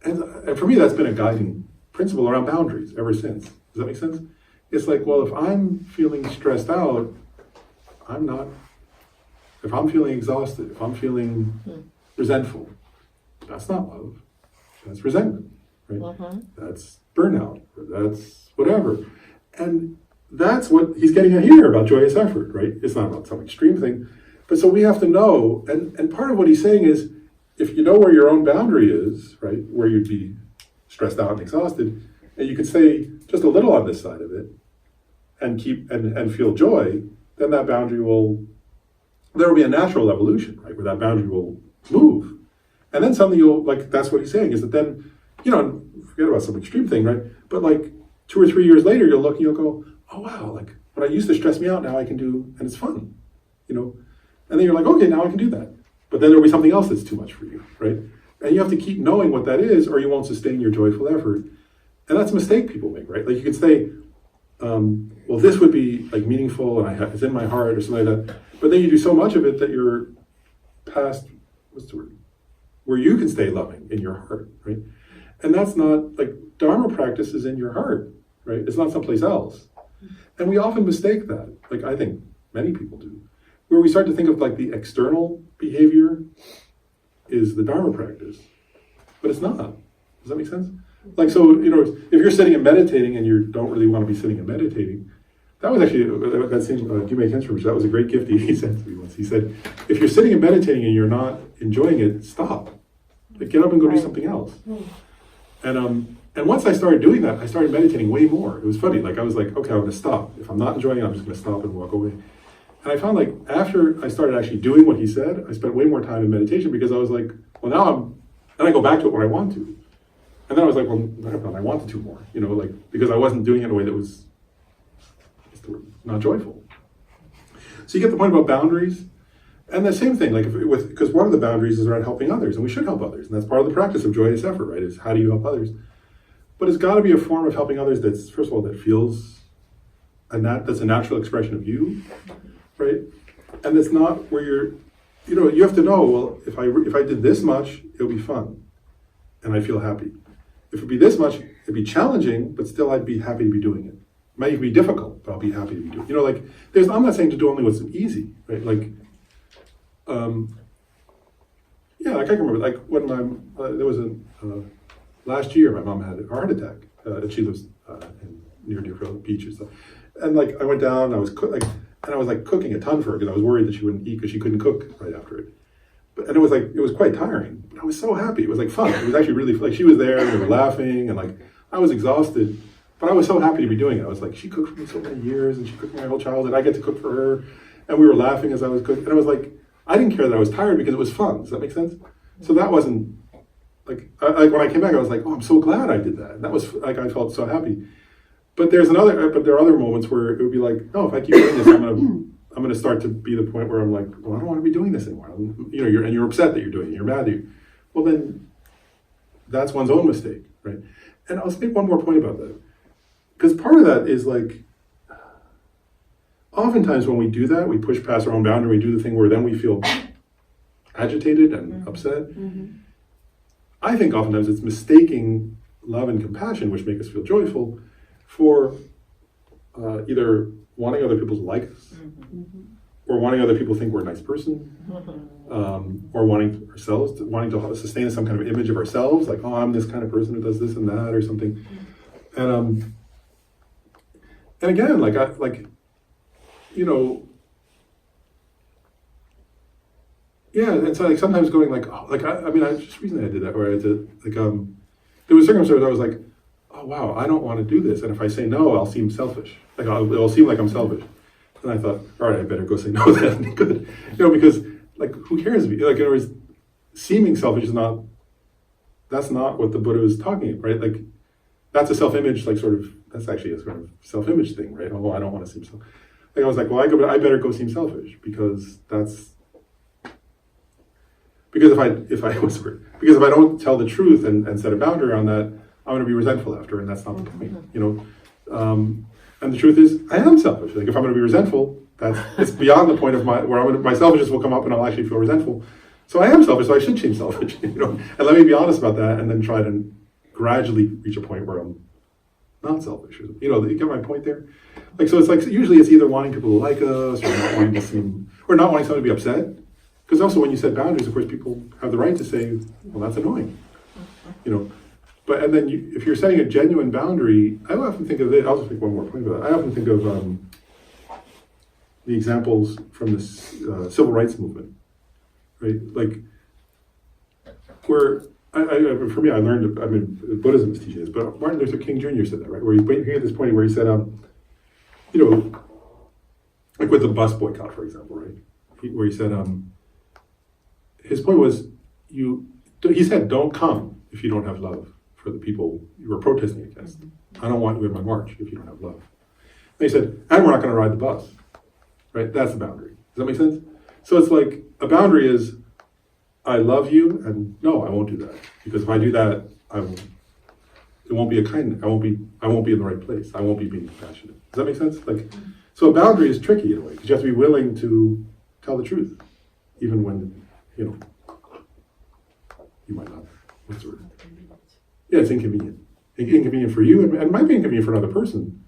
And for me, that's been a guiding principle around boundaries ever since. Does that make sense? It's like, well, if I'm feeling stressed out, if I'm feeling exhausted, if I'm feeling resentful, that's not love. That's resentment, right? That's burnout, or that's whatever. And that's what he's getting at here about joyous effort, right? It's not about some extreme thing. But so we have to know, and part of what he's saying is, if you know where your own boundary is, right, where you'd be stressed out and exhausted, and you could stay just a little on this side of it and keep and feel joy, then that boundary there will be a natural evolution, right, where that boundary will move. And then suddenly that's what he's saying, is that then, forget about some extreme thing, right? But like 2 or 3 years later, you'll look and you'll go, oh wow, like what I used to stress me out, now I can do, and it's fun, And then you're like, okay, now I can do that. But then there'll be something else that's too much for you, right? And you have to keep knowing what that is, or you won't sustain your joyful effort. And that's a mistake people make, right? Like you can say, well, this would be like meaningful, and it's in my heart, or something like that. But then you do so much of it that you're past, what's the word? Where you can stay loving in your heart, right? And that's not, like, Dharma practice is in your heart, right? It's not someplace else. And we often mistake that. Like, I think many people do. Where we start to think of like the external behavior is the Dharma practice, but it's not. Does that make sense? Like, so, if you're sitting and meditating and you don't really want to be sitting and meditating, that was actually, that same Guhyasamaja Center, that was a great gift he sent to me once. He said, if you're sitting and meditating and you're not enjoying it, stop. Like, get up and go do something else. And once I started doing that, I started meditating way more. It was funny. Like, I was like, okay, I'm going to stop. If I'm not enjoying it, I'm just going to stop and walk away. And I found, like, after I started actually doing what he said, I spent way more time in meditation, because I was like, well, now then I go back to it when I want to. And then I was like, well, I wanted to more, because I wasn't doing it in a way that was not joyful. So you get the point about boundaries. And the same thing, like, because one of the boundaries is around helping others, and we should help others. And that's part of the practice of joyous effort, right? Is how do you help others? But it's got to be a form of helping others that's, first of all, that feels, that's a natural expression of you, right? And it's not where you have to know, well, if I did this much, it'll be fun, and I feel happy. If it'd be this much, it'd be challenging, but still I'd be happy to be doing it. It might even be difficult, but I'll be happy to be doing it. Like, I'm not saying to do only what's easy, right? Like, like I can remember, like when there was last year, my mom had a heart attack, and she lives near Deerfield Beach and stuff. And like, I went down, I was cooking a ton for her, because I was worried that she wouldn't eat because she couldn't cook right after it. And it was quite tiring, but I was so happy. It was like fun. It was actually really, like, she was there, and we were laughing, and like, I was exhausted, but I was so happy to be doing it. I was like, she cooked for me so many years, and she cooked my whole childhood. I get to cook for her, and we were laughing as I was cooking. And I was like, I didn't care that I was tired, because it was fun. Does that make sense? So that wasn't, like when I came back, I was like, oh, I'm so glad I did that. And that was, like, I felt so happy. But there are other moments where it would be like, no, if I keep doing this, I'm going to start to be the point where I'm like, well, I don't want to be doing this anymore. You're upset that you're doing it. You're mad that you. Well, then that's one's own mistake, right? And I'll make one more point about that, because part of that is like, oftentimes when we do that, we push past our own boundary, we do the thing where then we feel agitated and upset. I think oftentimes it's mistaking love and compassion, which make us feel joyful, for either wanting other people to like us, or wanting other people to think we're a nice person, or wanting to sustain some kind of image of ourselves, like, oh, I'm this kind of person who does this and that or something. And again, and so sometimes going just recently I did that, where I did there was circumstances where I was like, oh wow, I don't want to do this, and if I say no, I'll seem selfish. It'll seem like I'm selfish. And I thought, all right, I better go say no then. Good, because who cares? In other words, seeming selfish that's not what the Buddha was talking about, right? That's a self-image, that's actually a sort of self-image thing, right? Oh, I don't want to seem selfish. I was like, well, I better go seem selfish, because if I don't tell the truth and set a boundary on that, I'm going to be resentful after, and that's not the point, And the truth is, I am selfish. If I'm going to be resentful, it's beyond the point of my selfishness will come up and I'll actually feel resentful. So I am selfish, so I should seem selfish, And let me be honest about that, and then try to gradually reach a point where I'm not selfish. You get my point there? So it's usually it's either wanting people to like us, or not wanting someone to be upset. Because also when you set boundaries, of course, people have the right to say, well, that's annoying. But and then if you're setting a genuine boundary, I often think of it. I'll just make one more point about it. I often think of the examples from the civil rights movement, right? Where for me, I learned. Buddhism is teaching this, but Martin Luther King Jr. said that, right? Where he came to this point where he said, with the bus boycott, for example, right? Where he said, his point was, he said, don't come if you don't have love for the people you were protesting against. I don't want you in my march if you don't have love. And he said, and we're not going to ride the bus, right? That's the boundary. Does that make sense? So it's like, a boundary is, I love you, and no, I won't do that. Because if I do that, it won't be a kindness. I won't be in the right place. I won't be being compassionate. Does that make sense? So a boundary is tricky in a way, because you have to be willing to tell the truth, even when, you might not. What's the word? Yeah, it's inconvenient. Inconvenient for you, and it might be inconvenient for another person.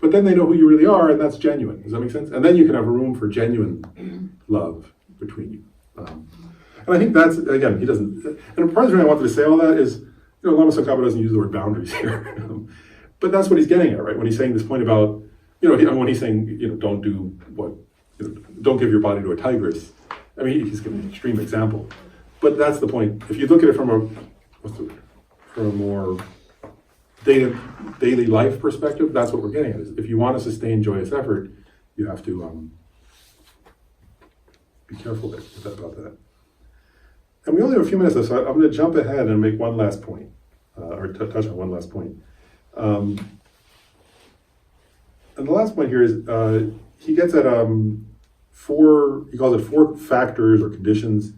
But then they know who you really are, and that's genuine. Does that make sense? And then you can have a room for genuine love between you. And I think that's, again, he doesn't, and part of the reason I wanted to say all that is, Lama Tsongkhapa doesn't use the word boundaries here. But that's what he's getting at, right? When he's saying this point about, when he's saying, don't do what, don't give your body to a tigress. I mean, he's giving an extreme example. But that's the point. If you look at it from a more daily life perspective, that's what we're getting at. Is if you want to sustain joyous effort, you have to be careful about that. And we only have a few minutes left, so I'm going to jump ahead and make one last point, or touch on one last point. And the last point here is he gets at he calls it 4 factors or conditions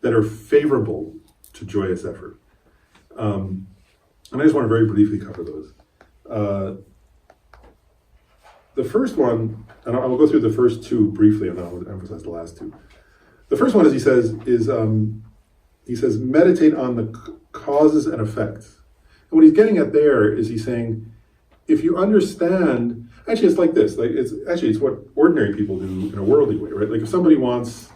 that are favorable to joyous effort. And I just want to very briefly cover those. The first one, and I'll go through the first 2 briefly, and then I'll emphasize the last 2. The first one, as he says, meditate on the causes and effects. And what he's getting at there is he's saying, if you understand, actually it's like this, it's what ordinary people do in a worldly way, right? If somebody wants,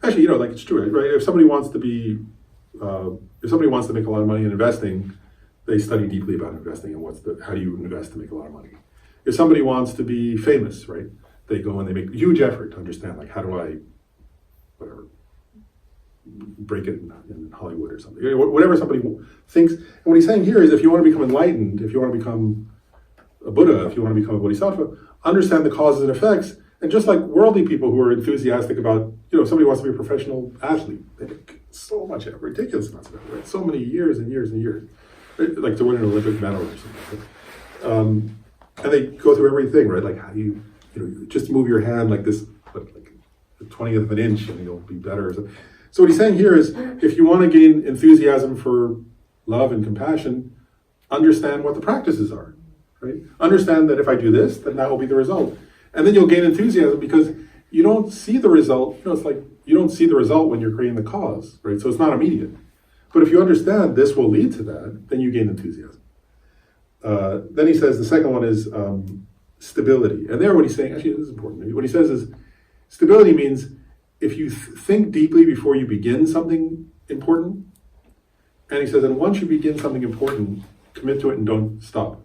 it's true, right? If somebody wants to make a lot of money in investing, they study deeply about investing and how do you invest to make a lot of money. If somebody wants to be famous, right? They go and they make a huge effort to understand, how do I, break it in Hollywood or something. Whatever somebody thinks. And what he's saying here is, if you want to become enlightened, if you want to become a Buddha, if you want to become a Bodhisattva, understand the causes and effects. And just like worldly people who are enthusiastic about, if somebody wants to be a professional athlete, they make so much effort, ridiculous amounts of effort, right? So many years and years and years, right? Like to win an Olympic medal or something. And they go through everything, right? How do you just move your hand like this, like the 20th of an inch, and you'll be better. So what he's saying here is, if you want to gain enthusiasm for love and compassion, understand what the practices are. right? Understand that if I do this, then that will be the result. And then you'll gain enthusiasm because you don't see the result. It's like you don't see the result when you're creating the cause, right? So it's not immediate. But if you understand this will lead to that, then you gain enthusiasm. Then he says the second one is stability. And there what he's saying, actually this is important. What he says is stability means if you think deeply before you begin something important, and he says, and once you begin something important, commit to it and don't stop.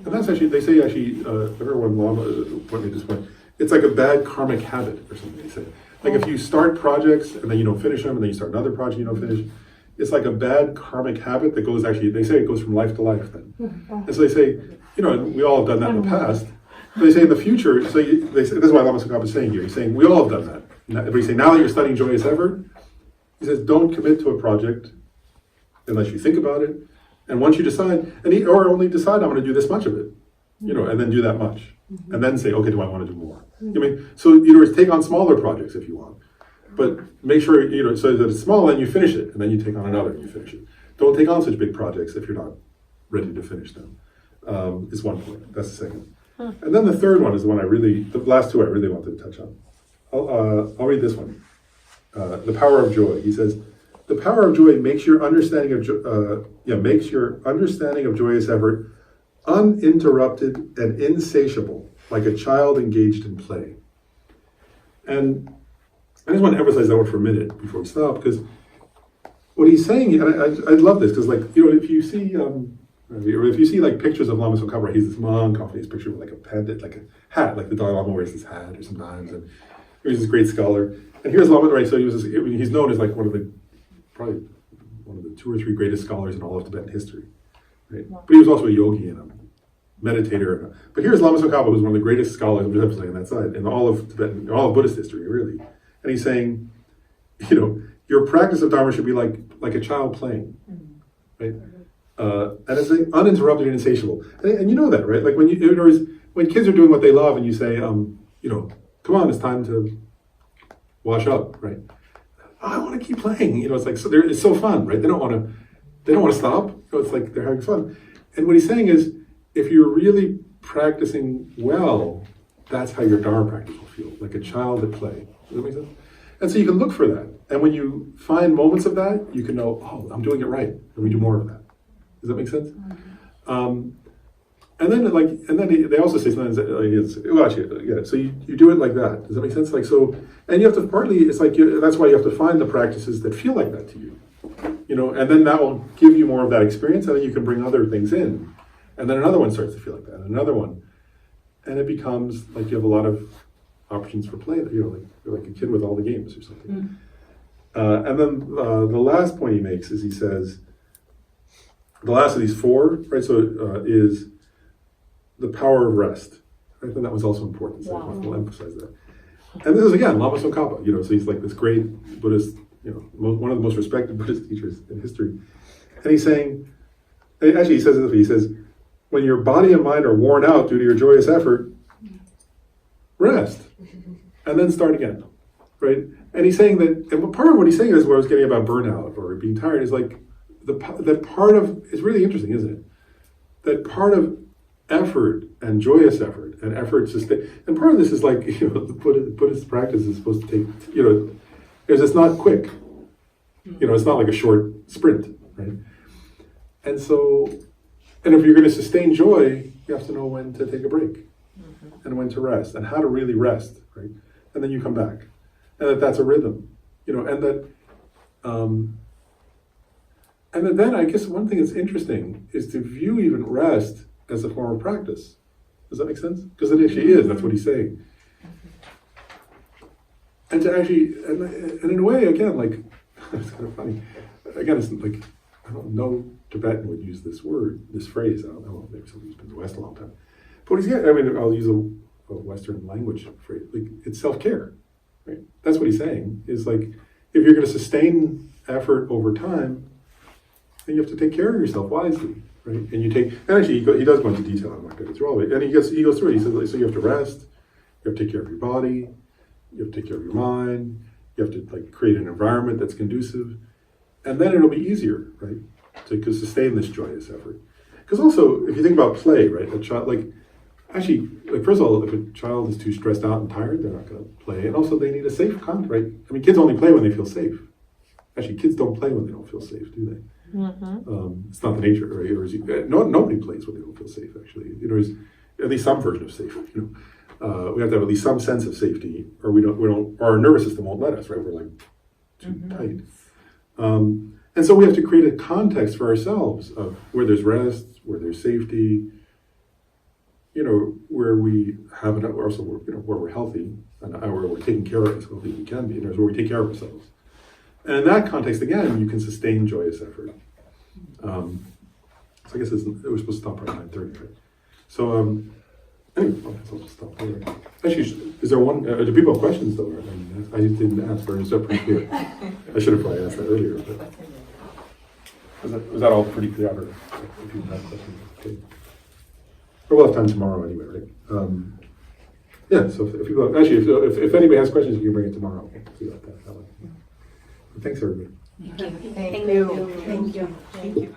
And that's actually, they say actually, everyone went me this point, it's like a bad karmic habit or something they say. Like if you start projects and then you don't finish them, and then you start another project you don't finish, it's like a bad karmic habit that goes actually, they say it goes from life to life then. And so they say, and we all have done that in the past, but they say in the future, they say, this is why Lama Tsongkhapa is saying here, he's saying we all have done that. But he's saying now that you're studying joyous effort, he says don't commit to a project unless you think about it. And once you decide, or only decide I'm going to do this much of it, and then do that much. And then say, okay, do I want to do more? So take on smaller projects if you want. But make sure, so that it's small and you finish it, and then you take on another and you finish it. Don't take on such big projects if you're not ready to finish them. Is one point. That's the second. And then the third one is the one the last two I really wanted to touch on. I'll read this one. The power of joy. He says, the power of joy makes your understanding of joyous effort uninterrupted and insatiable, like a child engaged in play. And I just want to emphasize that one for a minute before we stop, because what he's saying, and I love this, because if you see like pictures of Lama Tsongkhapa, he's this monk, often he's pictured with like a pendant, like a hat, like the Dalai Lama wears this hat or sometimes, and he was this great scholar. And here's Lama, right? So he's known as like probably one of the 2 or 3 greatest scholars in all of Tibetan history, right? But he was also a yogi and a meditator. But here's Lama Tsongkhapa, who's one of the greatest scholars, I'm just emphasizing on that side, in all of Tibetan, all of Buddhist history, really. And he's saying, your practice of Dharma should be like a child playing, right? And it's like uninterrupted and insatiable. And you know that, right? Like when kids are doing what they love and you say, come on, it's time to wash up, right? I want to keep playing. It's like it's so fun, right? They don't want to stop. It's like they're having fun. And what he's saying is, if you're really practicing well, that's how your Dharma practice will feel, like a child at play. Does that make sense? And so you can look for that. And when you find moments of that, you can know, oh, I'm doing it right. Let me do more of that. Does that make sense? And then they also say sometimes so you do it like that. Does that make sense? Like so, and you have to it's like that's why you have to find the practices that feel like that to you, and then that will give you more of that experience, and then you can bring other things in, and then another one starts to feel like that, and another one, and it becomes like you have a lot of options for play. You're like a kid with all the games or something. And then the last point he makes is he says, the last of these 4, right? So is the power of rest. I think that was also important, so I want to emphasize that. And this is again Lama Tsongkhapa, so he's like this great Buddhist, one of the most respected Buddhist teachers in history. And he's saying, actually he says, when your body and mind are worn out due to your joyous effort, rest, and then start again, right? And he's saying that, and part of what he's saying is what I was getting about burnout or being tired is like, that part of, it's really interesting, isn't it? That part of effort and joyous effort and effort sustain, and part of this is like, the Buddhist practice is supposed to take, because it's not quick. It's not like a short sprint, right? And so, and if you're going to sustain joy, you have to know when to take a break and when to rest and how to really rest, right? And then you come back. And that's a rhythm, and then I guess one thing that's interesting is to view even rest as a form of practice. Does that make sense? Because it actually is, that's what he's saying. And to actually, and in a way, again, like, it's kind of funny. Again, it's like, I don't know Tibetan would use this phrase, I don't know, maybe somebody who's been to the West a long time. But what he's getting, I'll use a Western language phrase, like, it's self-care, right? That's what he's saying, is like, if you're going to sustain effort over time, then you have to take care of yourself wisely, right? And actually he does go into detail, I'm not going to go through all of it, and he goes through it, he says, so you have to rest, you have to take care of your body, you have to take care of your mind, you have to create an environment that's conducive, and then it'll be easier, right, to sustain this joyous effort. Because also, if you think about play, right, a child, actually, first of all, if a child is too stressed out and tired, they're not going to play. And also, they need a safe contact, right? I mean, kids only play when they feel safe. Actually, kids don't play when they don't feel safe, do they? It's not the nature, right? Nobody plays when they don't feel safe, actually. There's at least some version of safe, we have to have at least some sense of safety, or or our nervous system won't let us, right? We're like too tight. And so we have to create a context for ourselves of where there's rest, where there's safety, where we have also where we're healthy and where we're taking care of as healthy as we can be, and there's where we take care of ourselves. And in that context, again, you can sustain joyous effort. So I guess it was supposed to stop at 9:30, right? So anyway, I'll just stop there. Actually, is there one? Do people have questions though? I just didn't ask, or is that pretty clear? I should have probably asked that earlier. But was that all pretty clear? Or if you have questions, okay. But we'll have time tomorrow anyway, right? Yeah. So if people if anybody has questions, you can bring it tomorrow. See about that. Thanks, everybody. Thank you. Thank you.